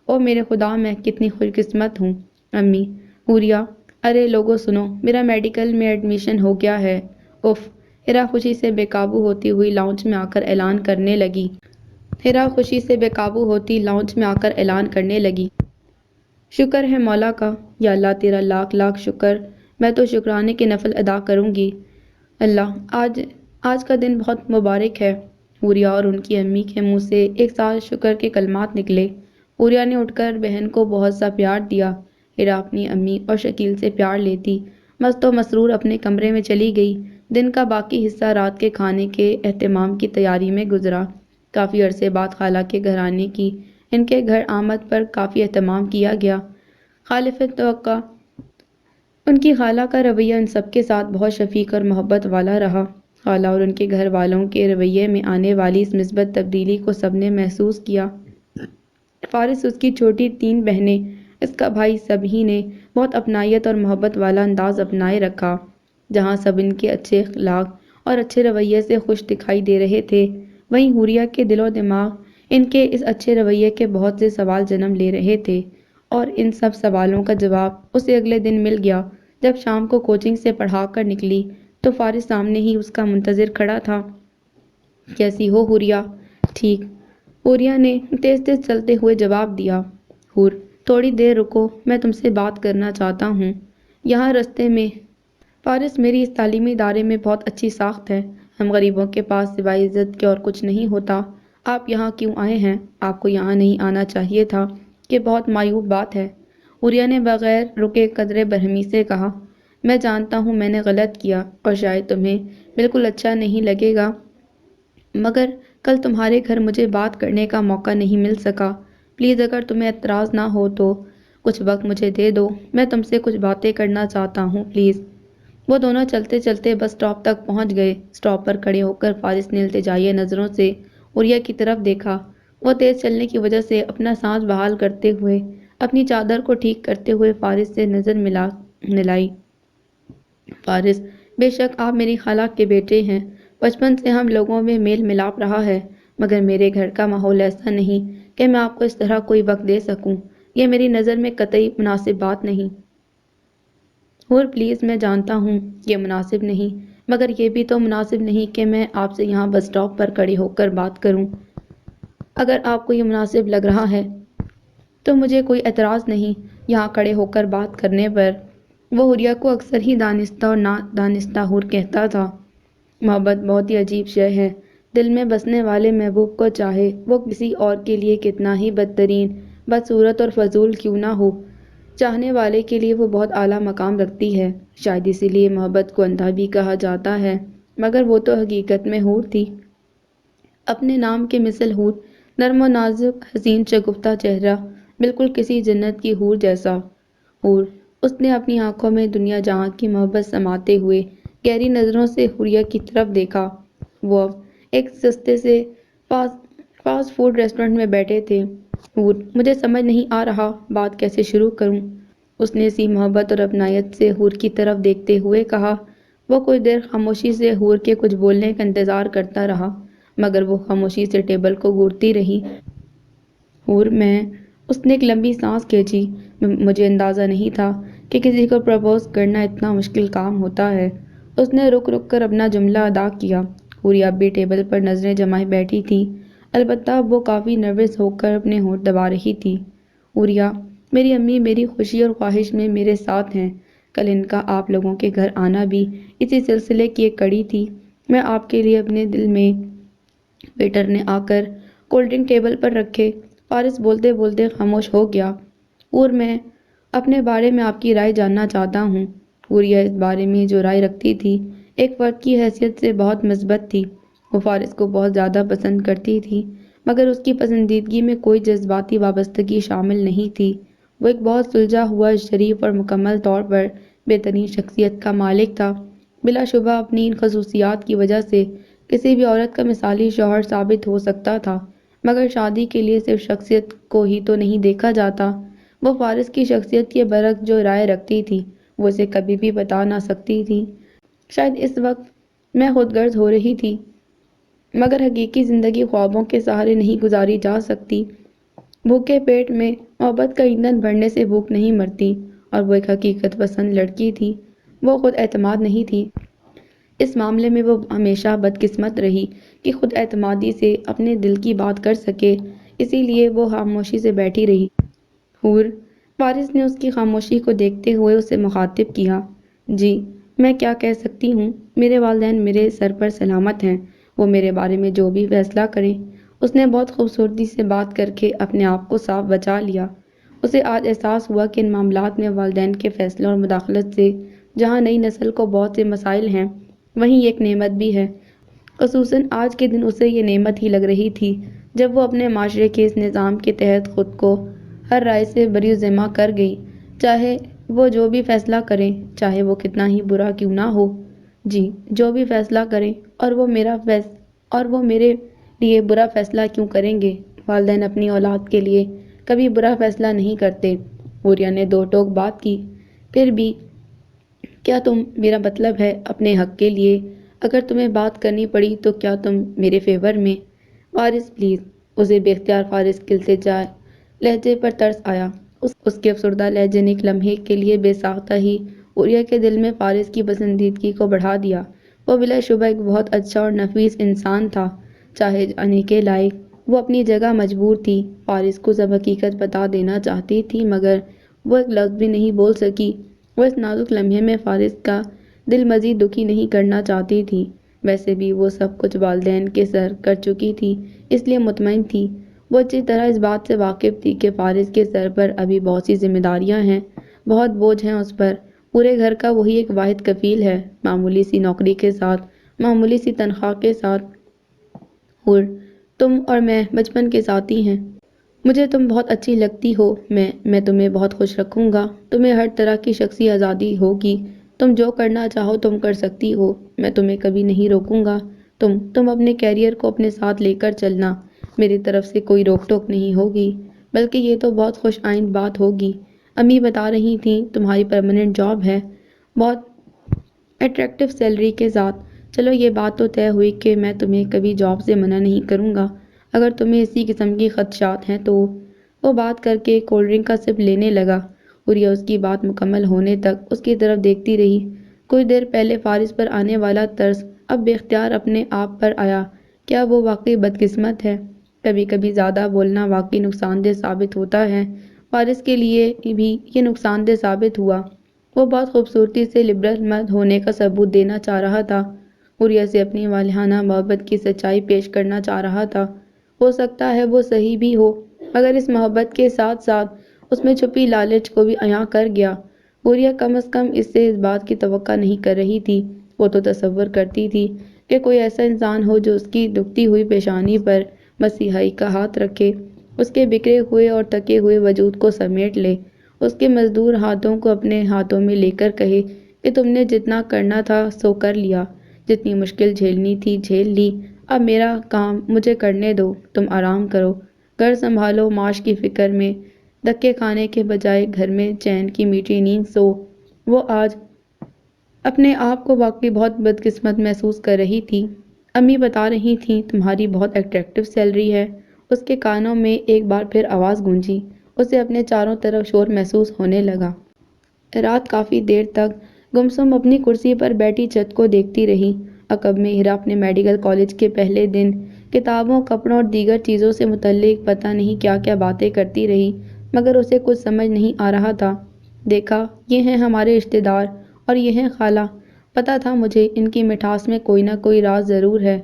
اوہ میرے خدا، میں کتنی خوش قسمت ہوں۔ امی؟ حوریہ؟ ارے لوگو سنو، میرا میڈیکل میں ایڈمیشن ہو گیا ہے۔ اف! ہیرا خوشی سے بے قابو ہوتی ہوئی لاؤنج میں آ کر اعلان کرنے لگی۔ ہیرا خوشی سے بے قابو ہوتی لاؤنج میں آ کر اعلان کرنے لگی۔ شکر ہے مولا کا، یا اللہ تیرا لاکھ لاکھ شکر، میں تو شکرانے کے نفل ادا کروں گی۔ اللہ، آج کا دن بہت مبارک ہے۔ حوریہ اور ان کی امی کے منہ سے ایک ساتھ شکر کے کلمات نکلے۔ حوریہ نے اٹھ کر بہن کو بہت سا پیار دیا۔ ہیرا اپنی امی اور شکیل سے پیار لیتی مست و مسرور اپنے کمرے میں چلی گئی۔ دن کا باقی حصہ رات کے کھانے کے اہتمام کی تیاری میں گزرا۔ کافی عرصے بعد خالہ کے گھرانے کی ان کے گھر آمد پر کافی اہتمام کیا گیا۔ خالف توقع ان کی خالہ کا رویہ ان سب کے ساتھ بہت شفیق اور محبت والا رہا۔ خالہ اور ان کے گھر والوں کے رویے میں آنے والی اس مثبت تبدیلی کو سب نے محسوس کیا۔ فارس، اس کی چھوٹی 3 بہنیں، اس کا بھائی، سبھی نے بہت اپنائیت اور محبت والا انداز اپنائے رکھا۔ جہاں سب ان کے اچھے اخلاق اور اچھے رویے سے خوش دکھائی دے رہے تھے، وہیں حوریہ کے دل و دماغ ان کے اس اچھے رویے کے بہت سے سوال جنم لے رہے تھے، اور ان سب سوالوں کا جواب اسے اگلے دن مل گیا جب شام کو کوچنگ سے پڑھا کر نکلی تو فارس سامنے ہی اس کا منتظر کھڑا تھا۔ کیسی ہو حوریہ؟ ٹھیک، حوریہ نے تیز تیز چلتے ہوئے جواب دیا۔ حور، تھوڑی دیر رکو، میں تم سے بات کرنا چاہتا ہوں۔ یہاں رستے میں؟ فارس، میری اس تعلیمی ادارے میں بہت اچھی ساخت ہے، ہم غریبوں کے پاس سوائے عزت کے اور کچھ نہیں ہوتا۔ آپ یہاں کیوں آئے ہیں؟ آپ کو یہاں نہیں آنا چاہیے تھا۔ یہ بہت معیوب بات ہے۔ حوریہ نے بغیر رکے قدرے برہمی سے کہا، میں جانتا ہوں میں نے غلط کیا اور شاید تمہیں بالکل اچھا نہیں لگے گا، مگر کل تمہارے گھر مجھے بات کرنے کا موقع نہیں مل سکا۔ پلیز اگر تمہیں اعتراض نہ ہو تو کچھ وقت مجھے دے دو، میں تم سے کچھ باتیں کرنا چاہتا ہوں پلیز۔ وہ دونوں چلتے چلتے بس اسٹاپ تک پہنچ گئے۔ اسٹاپ پر کھڑے ہو کر فارس نے التجائیہ نظروں سے حوریہ کی طرف دیکھا۔ وہ تیز چلنے کی وجہ سے اپنا سانس بحال کرتے ہوئے، اپنی چادر کو ٹھیک کرتے ہوئے فارس سے نظر ملائی۔ فارس، بے شک آپ میری خالہ کے بیٹے ہیں، بچپن سے ہم لوگوں میں میل ملاپ رہا ہے، مگر میرے گھر کا ماحول ایسا نہیں کہ میں آپ کو اس طرح کوئی وقت دے سکوں، یہ میری نظر میں قطعی مناسب بات نہیں۔ حور پلیز، میں جانتا ہوں یہ مناسب نہیں، مگر یہ بھی تو مناسب نہیں کہ میں آپ سے یہاں بس اسٹاپ پر کھڑی ہو کر بات کروں۔ اگر آپ کو یہ مناسب لگ رہا ہے تو مجھے کوئی اعتراض نہیں یہاں کھڑے ہو کر بات کرنے پر۔ وہ حوریہ کو اکثر ہی دانستہ اور نا دانستہ حور کہتا تھا۔ محبت بہت ہی عجیب شے ہے، دل میں بسنے والے محبوب کو چاہے وہ کسی اور کے لیے کتنا ہی بدترین، بدصورت اور فضول کیوں نہ ہو، چاہنے والے کے لیے وہ بہت اعلیٰ مقام رکھتی ہے۔ شاید اسی لیے محبت کو اندھا بھی کہا جاتا ہے، مگر وہ تو حقیقت میں حور تھی۔ اپنے نام کے مثل حور، نرم و نازک، حسین شگفتہ چہرہ، بالکل کسی جنت کی حور جیسا۔ حور، اس نے اپنی آنکھوں میں دنیا جہاں کی محبت سماتے ہوئے گہری نظروں سے حوریہ کی طرف دیکھا۔ وہ ایک سستے سے فاسٹ فوڈ ریسٹورنٹ میں بیٹھے تھے۔ حور، مجھے سمجھ نہیں آ رہا بات کیسے شروع کروں، اس نے سی محبت اور اپنائیت سے حور کی طرف دیکھتے ہوئے کہا۔ وہ کچھ دیر خاموشی سے حور کے کچھ بولنے کا انتظار کرتا رہا، مگر وہ خاموشی سے ٹیبل کو گھورتی رہی۔ حور، اس نے ایک لمبی سانس کھینچی۔ مجھے اندازہ نہیں تھا کہ کسی کو پرپوز کرنا اتنا مشکل کام ہوتا ہے۔ اس نے رک رک کر اپنا جملہ ادا کیا۔ حوریہ اب بھی ٹیبل پر نظریں جمائے بیٹھی تھی، البتہ اب وہ کافی نروس ہو کر اپنے ہونٹ دبا رہی تھی۔ حوریہ، میری امی میری خوشی اور خواہش میں میرے ساتھ ہیں۔ کل ان کا آپ لوگوں کے گھر آنا بھی اسی سلسلے کی ایک کڑی تھی۔ میں آپ کے لیے اپنے دل میں ویٹر نے آ کر کولڈ ڈرنک ٹیبل پر رکھے۔ فارس بولتے بولتے خاموش ہو گیا۔ اور میں اپنے بارے میں آپ کی رائے جاننا چاہتا ہوں۔ حوریہ اس بارے میں جو رائے رکھتی تھی ایک فرد کی حیثیت سے بہت مثبت تھی۔ وہ فارس کو بہت زیادہ پسند کرتی تھی، مگر اس کی پسندیدگی میں کوئی جذباتی وابستگی شامل نہیں تھی۔ وہ ایک بہت سلجھا ہوا، شریف اور مکمل طور پر بہترین شخصیت کا مالک تھا۔ بلا شبہ اپنی ان خصوصیات کی وجہ سے کسی بھی عورت کا مثالی شوہر ثابت ہو سکتا تھا، مگر شادی کے لیے صرف شخصیت کو ہی تو نہیں دیکھا جاتا۔ وہ فارس کی شخصیت کے برعکس جو رائے رکھتی تھی وہ اسے کبھی بھی بتا نہ سکتی تھی۔ شاید اس وقت میں خود غرض ہو رہی تھی، مگر حقیقی زندگی خوابوں کے سہارے نہیں گزاری جا سکتی۔ بھوکے پیٹ میں محبت کا ایندھن بھرنے سے بھوک نہیں مرتی، اور وہ ایک حقیقت پسند لڑکی تھی۔ وہ خود اعتماد نہیں تھی۔ اس معاملے میں وہ ہمیشہ بدقسمت رہی کہ خود اعتمادی سے اپنے دل کی بات کر سکے، اسی لیے وہ خاموشی سے بیٹھی رہی۔ حور، فارس نے اس کی خاموشی کو دیکھتے ہوئے اسے مخاطب کیا۔ جی، میں کیا کہہ سکتی ہوں، میرے والدین میرے سر پر سلامت ہیں، وہ میرے بارے میں جو بھی فیصلہ کریں۔ اس نے بہت خوبصورتی سے بات کر کے اپنے آپ کو صاف بچا لیا۔ اسے آج احساس ہوا کہ ان معاملات میں والدین کے فیصلوں اور مداخلت سے جہاں نئی نسل کو بہت سے مسائل ہیں، وہیں ایک نعمت بھی ہے۔ خصوصاً آج کے دن اسے یہ نعمت ہی لگ رہی تھی جب وہ اپنے معاشرے کے اس نظام کے تحت خود کو ہر رائے سے بری ذمہ کر گئی، چاہے وہ جو بھی فیصلہ کریں، چاہے وہ کتنا ہی برا کیوں نہ ہو۔ جی، جو بھی فیصلہ کریں، اور وہ میرے لیے برا فیصلہ کیوں کریں گے؟ والدین اپنی اولاد کے لیے کبھی برا فیصلہ نہیں کرتے۔ حوریہ نے دو ٹوک بات کی۔ پھر بھی کیا میرا مطلب ہے اپنے حق کے لیے اگر تمہیں بات کرنی پڑی تو کیا تم میرے فیور میں؟ فارس پلیز، اسے بے اختیار فارس کے التجائی لہجے پر ترس آیا۔ اس کے افسردہ لہجے نے ایک لمحے کے لیے بے ساختہ ہی حوریہ کے دل میں فارس کی پسندیدگی کو بڑھا دیا۔ وہ بلا شبہ ایک بہت اچھا اور نفیس انسان تھا، چاہے جانے کے لائق۔ وہ اپنی جگہ مجبور تھی۔ فارس کو سب حقیقت بتا دینا چاہتی تھی، مگر وہ ایک لفظ بھی نہیں بول سکی۔ وہ اس نازک لمحے میں فارس کا دل مزید دکھی نہیں کرنا چاہتی تھی۔ ویسے بھی وہ سب کچھ والدین کے سر کر چکی تھی، اس لیے مطمئن تھی۔ وہ اچھی طرح اس بات سے واقف تھی کہ فارس کے سر پر ابھی بہت سی ذمہ داریاں ہیں، بہت بوجھ ہیں اس پر۔ پورے گھر کا وہی ایک واحد کفیل ہے، معمولی سی نوکری کے ساتھ، معمولی سی تنخواہ کے ساتھ۔ حور، تم اور میں بچپن کے ساتھی ہیں۔ مجھے تم بہت اچھی لگتی ہو۔ میں تمہیں بہت خوش رکھوں گا۔ تمہیں ہر طرح کی شخصی آزادی ہوگی۔ تم جو کرنا چاہو تم کر سکتی ہو۔ میں تمہیں کبھی نہیں روکوں گا۔ تم اپنے کیریئر کو اپنے ساتھ لے کر چلنا۔ میری طرف سے کوئی روک ٹوک نہیں ہوگی، بلکہ یہ تو بہت خوش آئند بات ہوگی۔ امی بتا رہی تھیں تمہاری پرماننٹ جاب ہے، بہت اٹریکٹیو سیلری کے ساتھ۔ چلو یہ بات تو طے ہوئی کہ میں تمہیں کبھی جاب سے منع نہیں کروں گا، اگر تمہیں اسی قسم کی خدشات ہیں تو۔ وہ بات کر کے کولڈ ڈرنک کا سپ لینے لگا۔ حوریہ اس کی بات مکمل ہونے تک اس کی طرف دیکھتی رہی۔ کچھ دیر پہلے فارس پر آنے والا ترس اب بے اختیار اپنے آپ پر آیا۔ کیا وہ واقعی بدقسمت ہے؟ کبھی کبھی زیادہ بولنا واقعی نقصان دہ ثابت ہوتا ہے۔ فارس کے لیے بھی یہ نقصان دہ ثابت ہوا۔ وہ بہت خوبصورتی سے لبرل مرد ہونے کا ثبوت دینا چاہ رہا تھا، حوریہ سے اپنی والہانہ محبت کی سچائی پیش کرنا چاہ رہا تھا۔ ہو سکتا ہے وہ صحیح بھی ہو، مگر اس محبت کے ساتھ ساتھ اس میں چھپی لالچ کو بھی عیاں کر گیا۔ حوریہ کم از کم اس سے اس بات کی توقع نہیں کر رہی تھی۔ وہ تو تصور کرتی تھی کہ کوئی ایسا انسان ہو جو اس کی دکھتی ہوئی پیشانی پر مسیحائی کا ہاتھ رکھے، اس کے بکھرے ہوئے اور تھکے ہوئے وجود کو سمیٹ لے، اس کے مزدور ہاتھوں کو اپنے ہاتھوں میں لے کر کہے کہ تم نے جتنا کرنا تھا سو کر لیا، جتنی مشکل جھیلنی تھی جھیل لی، اب میرا کام مجھے کرنے دو، تم آرام کرو، گھر سنبھالو، معاش کی فکر میں دھکے کھانے کے بجائے گھر میں چین کی میٹھی نیند سو۔ وہ آج اپنے آپ کو واقعی بہت بدقسمت محسوس کر رہی تھی۔ امی بتا رہی تھیں تمہاری بہت اٹریکٹیو سیلری ہے۔ اس کے کانوں میں ایک بار پھر آواز گونجی۔ اسے اپنے چاروں طرف شور محسوس ہونے لگا۔ رات کافی دیر تک گمسم اپنی کرسی پر بیٹھی چھت کو دیکھتی رہی۔ عقب میں ہیرا اپنے میڈیکل کالج کے پہلے دن کتابوں، کپڑوں اور دیگر چیزوں سے متعلق پتہ نہیں کیا کیا باتیں کرتی رہی، مگر اسے کچھ سمجھ نہیں آ رہا تھا۔ دیکھا، یہ ہیں ہمارے رشتے دار اور یہ ہیں خالہ۔ پتہ تھا مجھے ان کی مٹھاس میں کوئی نہ کوئی راز ضرور ہے۔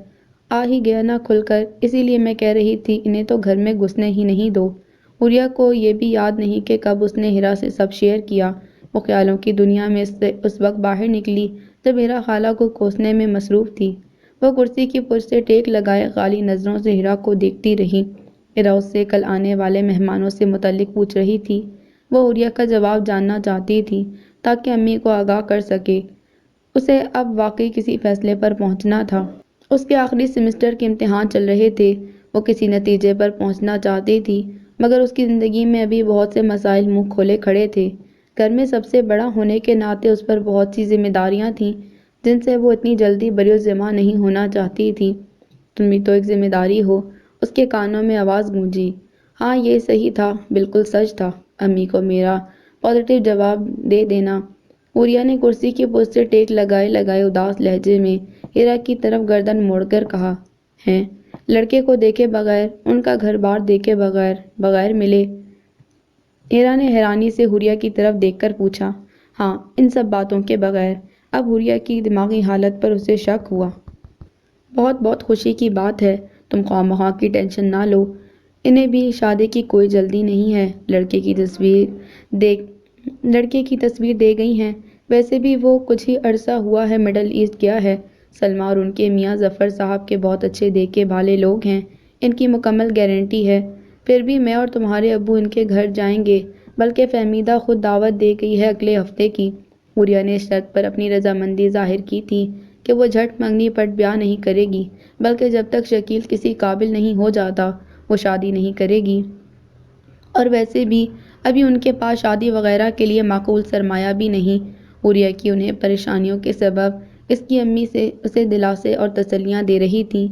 آ ہی گیا نا کھل کر، اسی لیے میں کہہ رہی تھی انہیں تو گھر میں گھسنے ہی نہیں دو۔ حوریہ کو یہ بھی یاد نہیں کہ کب اس نے ہیرا سے سب شیئر کیا۔ وہ خیالوں کی دنیا میں سے اس وقت باہر نکلی جب ہیرا خالہ کو کوسنے میں مصروف تھی۔ وہ کرسی کی پشت سے ٹیک لگائے خالی نظروں سے ہیرا کو دیکھتی رہی۔ ہیرا اس سے کل آنے والے مہمانوں سے متعلق پوچھ رہی تھی۔ وہ حوریہ کا جواب جاننا چاہتی تھی تاکہ امی کو آگاہ کر سکے۔ اسے اب واقعی کسی فیصلے پر پہنچنا تھا۔ اس کے آخری سیمسٹر کے امتحان چل رہے تھے۔ وہ کسی نتیجے پر پہنچنا چاہتی تھی، مگر اس کی زندگی میں ابھی بہت سے مسائل منہ کھولے کھڑے تھے۔ گھر میں سب سے بڑا ہونے کے ناطے اس پر بہت سی ذمہ داریاں تھیں جن سے وہ اتنی جلدی بریالذمہ نہیں ہونا چاہتی تھی۔ تم بھی تو ایک ذمہ داری ہو، اس کے کانوں میں آواز گونجی۔ ہاں، یہ صحیح تھا، بالکل سچ تھا، امی کو میرا پازیٹیو جواب دے دینا۔ حوریہ نے کرسی کی پشت سے ٹیک لگائے لگائے اداس لہجے میں ہیرا کی طرف گردن موڑ کر کہا، ہیں؟ لڑکے کو دیکھے بغیر، ان کا گھر بار دیکھے بغیر، بغیر ملے؟ ہیرا نے حیرانی سے حوریہ کی طرف دیکھ کر پوچھا۔ ہاں، ان سب باتوں کے بغیر۔ اب حوریہ کی دماغی حالت پر اسے شک ہوا۔ بہت بہت خوشی کی بات ہے، تم خواہ کی ٹینشن نہ لو، انہیں بھی شادی کی کوئی جلدی نہیں ہے۔ لڑکے کی تصویر دے گئی ہیں، ویسے بھی وہ کچھ ہی عرصہ ہوا ہے مڈل ایسٹ گیا ہے۔ سلمیٰ اور ان کے میاں ظفر صاحب کے بہت اچھے دیکھے بھالے لوگ ہیں، ان کی مکمل گارنٹی ہے۔ پھر بھی میں اور تمہارے ابو ان کے گھر جائیں گے، بلکہ فہمیدہ خود دعوت دے گئی ہے اگلے ہفتے کی۔ حوریہ نے اس شرط پر اپنی رضامندی ظاہر کی تھی کہ وہ جھٹ منگنی پٹ بیاہ نہیں کرے گی، بلکہ جب تک شکیل کسی قابل نہیں ہو جاتا وہ شادی نہیں کرے گی۔ اور ویسے بھی ابھی ان کے پاس شادی وغیرہ کے لیے معقول سرمایہ بھی نہیں۔ حوریہ کی انہیں پریشانیوں کے سبب اس کی امی سے اسے دلاسے اور تسلیاں دے رہی تھیں۔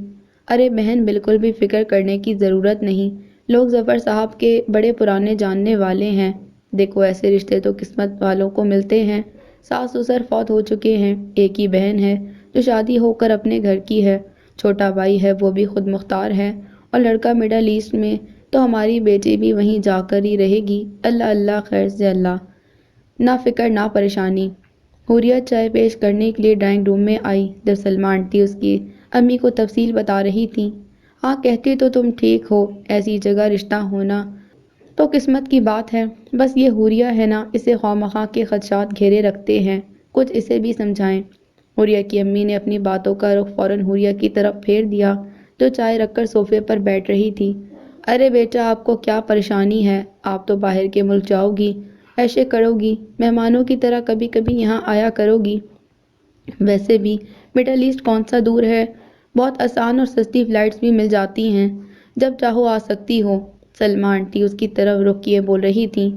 ارے بہن، بالکل بھی فکر کرنے کی ضرورت نہیں، لوگ ظفر صاحب کے بڑے پرانے جاننے والے ہیں۔ دیکھو، ایسے رشتے تو قسمت والوں کو ملتے ہیں۔ ساس سسر فوت ہو چکے ہیں، ایک ہی بہن ہے جو شادی ہو کر اپنے گھر کی ہے، چھوٹا بھائی ہے وہ بھی خود مختار ہے، اور لڑکا مڈل ایسٹ میں، تو ہماری بیٹی بھی وہیں جا کر ہی رہے گی۔ اللہ اللہ، خیر سے اللہ، نہ فکر نہ پریشانی۔ حوریہ چائے پیش کرنے کے لیے ڈرائنگ روم میں آئی جب سلمیٰ آنٹی اس کی امی کو تفصیل بتا رہی تھیں۔ ہاں، کہتی تو تم ٹھیک ہو، ایسی جگہ رشتہ ہونا تو قسمت کی بات ہے، بس یہ حوریہ ہے نا، اسے خواہ کے خدشات گھیرے رکھتے ہیں، کچھ اسے بھی سمجھائیں۔ حوریہ کی امی نے اپنی باتوں کا رخ فوراً حوریہ کی طرف پھیر دیا جو چائے رکھ کر صوفے پر بیٹھ رہی تھی۔ ارے بیٹا، آپ کو کیا پریشانی ہے؟ آپ تو باہر کے ملک جاؤ گی، عیشیں کرو گی، مہمانوں کی طرح کبھی کبھی یہاں آیا کرو گی۔ ویسے بھی مڈل ایسٹ کون سا دور ہے، بہت آسان اور سستی فلائٹس بھی مل جاتی ہیں، جب چاہو آ سکتی ہو۔ سلمیٰ آنٹی اس کی طرف رخ کیے بول رہی تھیں۔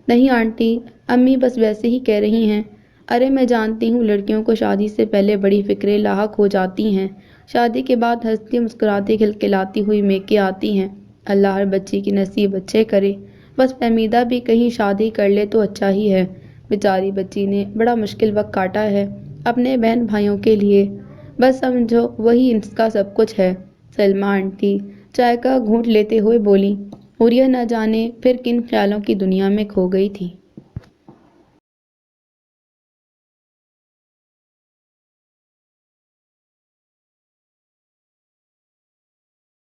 نہیں آنٹی، امی بس ویسے ہی کہہ رہی ہیں۔ ارے میں جانتی ہوں لڑکیوں کو شادی سے پہلے بڑی فکریں لاحق ہو جاتی ہیں، شادی کے بعد ہنستی مسکراتی کھلکھلاتی ہوئی میکے آتی ہیں۔ اللہ ہر بچی کی نصیب اچھے کرے، بس فہمیدہ بھی کہیں شادی کر لے تو اچھا ہی ہے۔ بیچاری بچی نے بڑا مشکل وقت کاٹا ہے اپنے بہن بھائیوں کے لیے، بس سمجھو وہی اس کا سب کچھ ہے۔ سلمیٰ آنٹی چائے کا گھونٹ لیتے ہوئے بولی۔ حوریہ نہ جانے پھر کن خیالوں کی دنیا میں کھو گئی تھی۔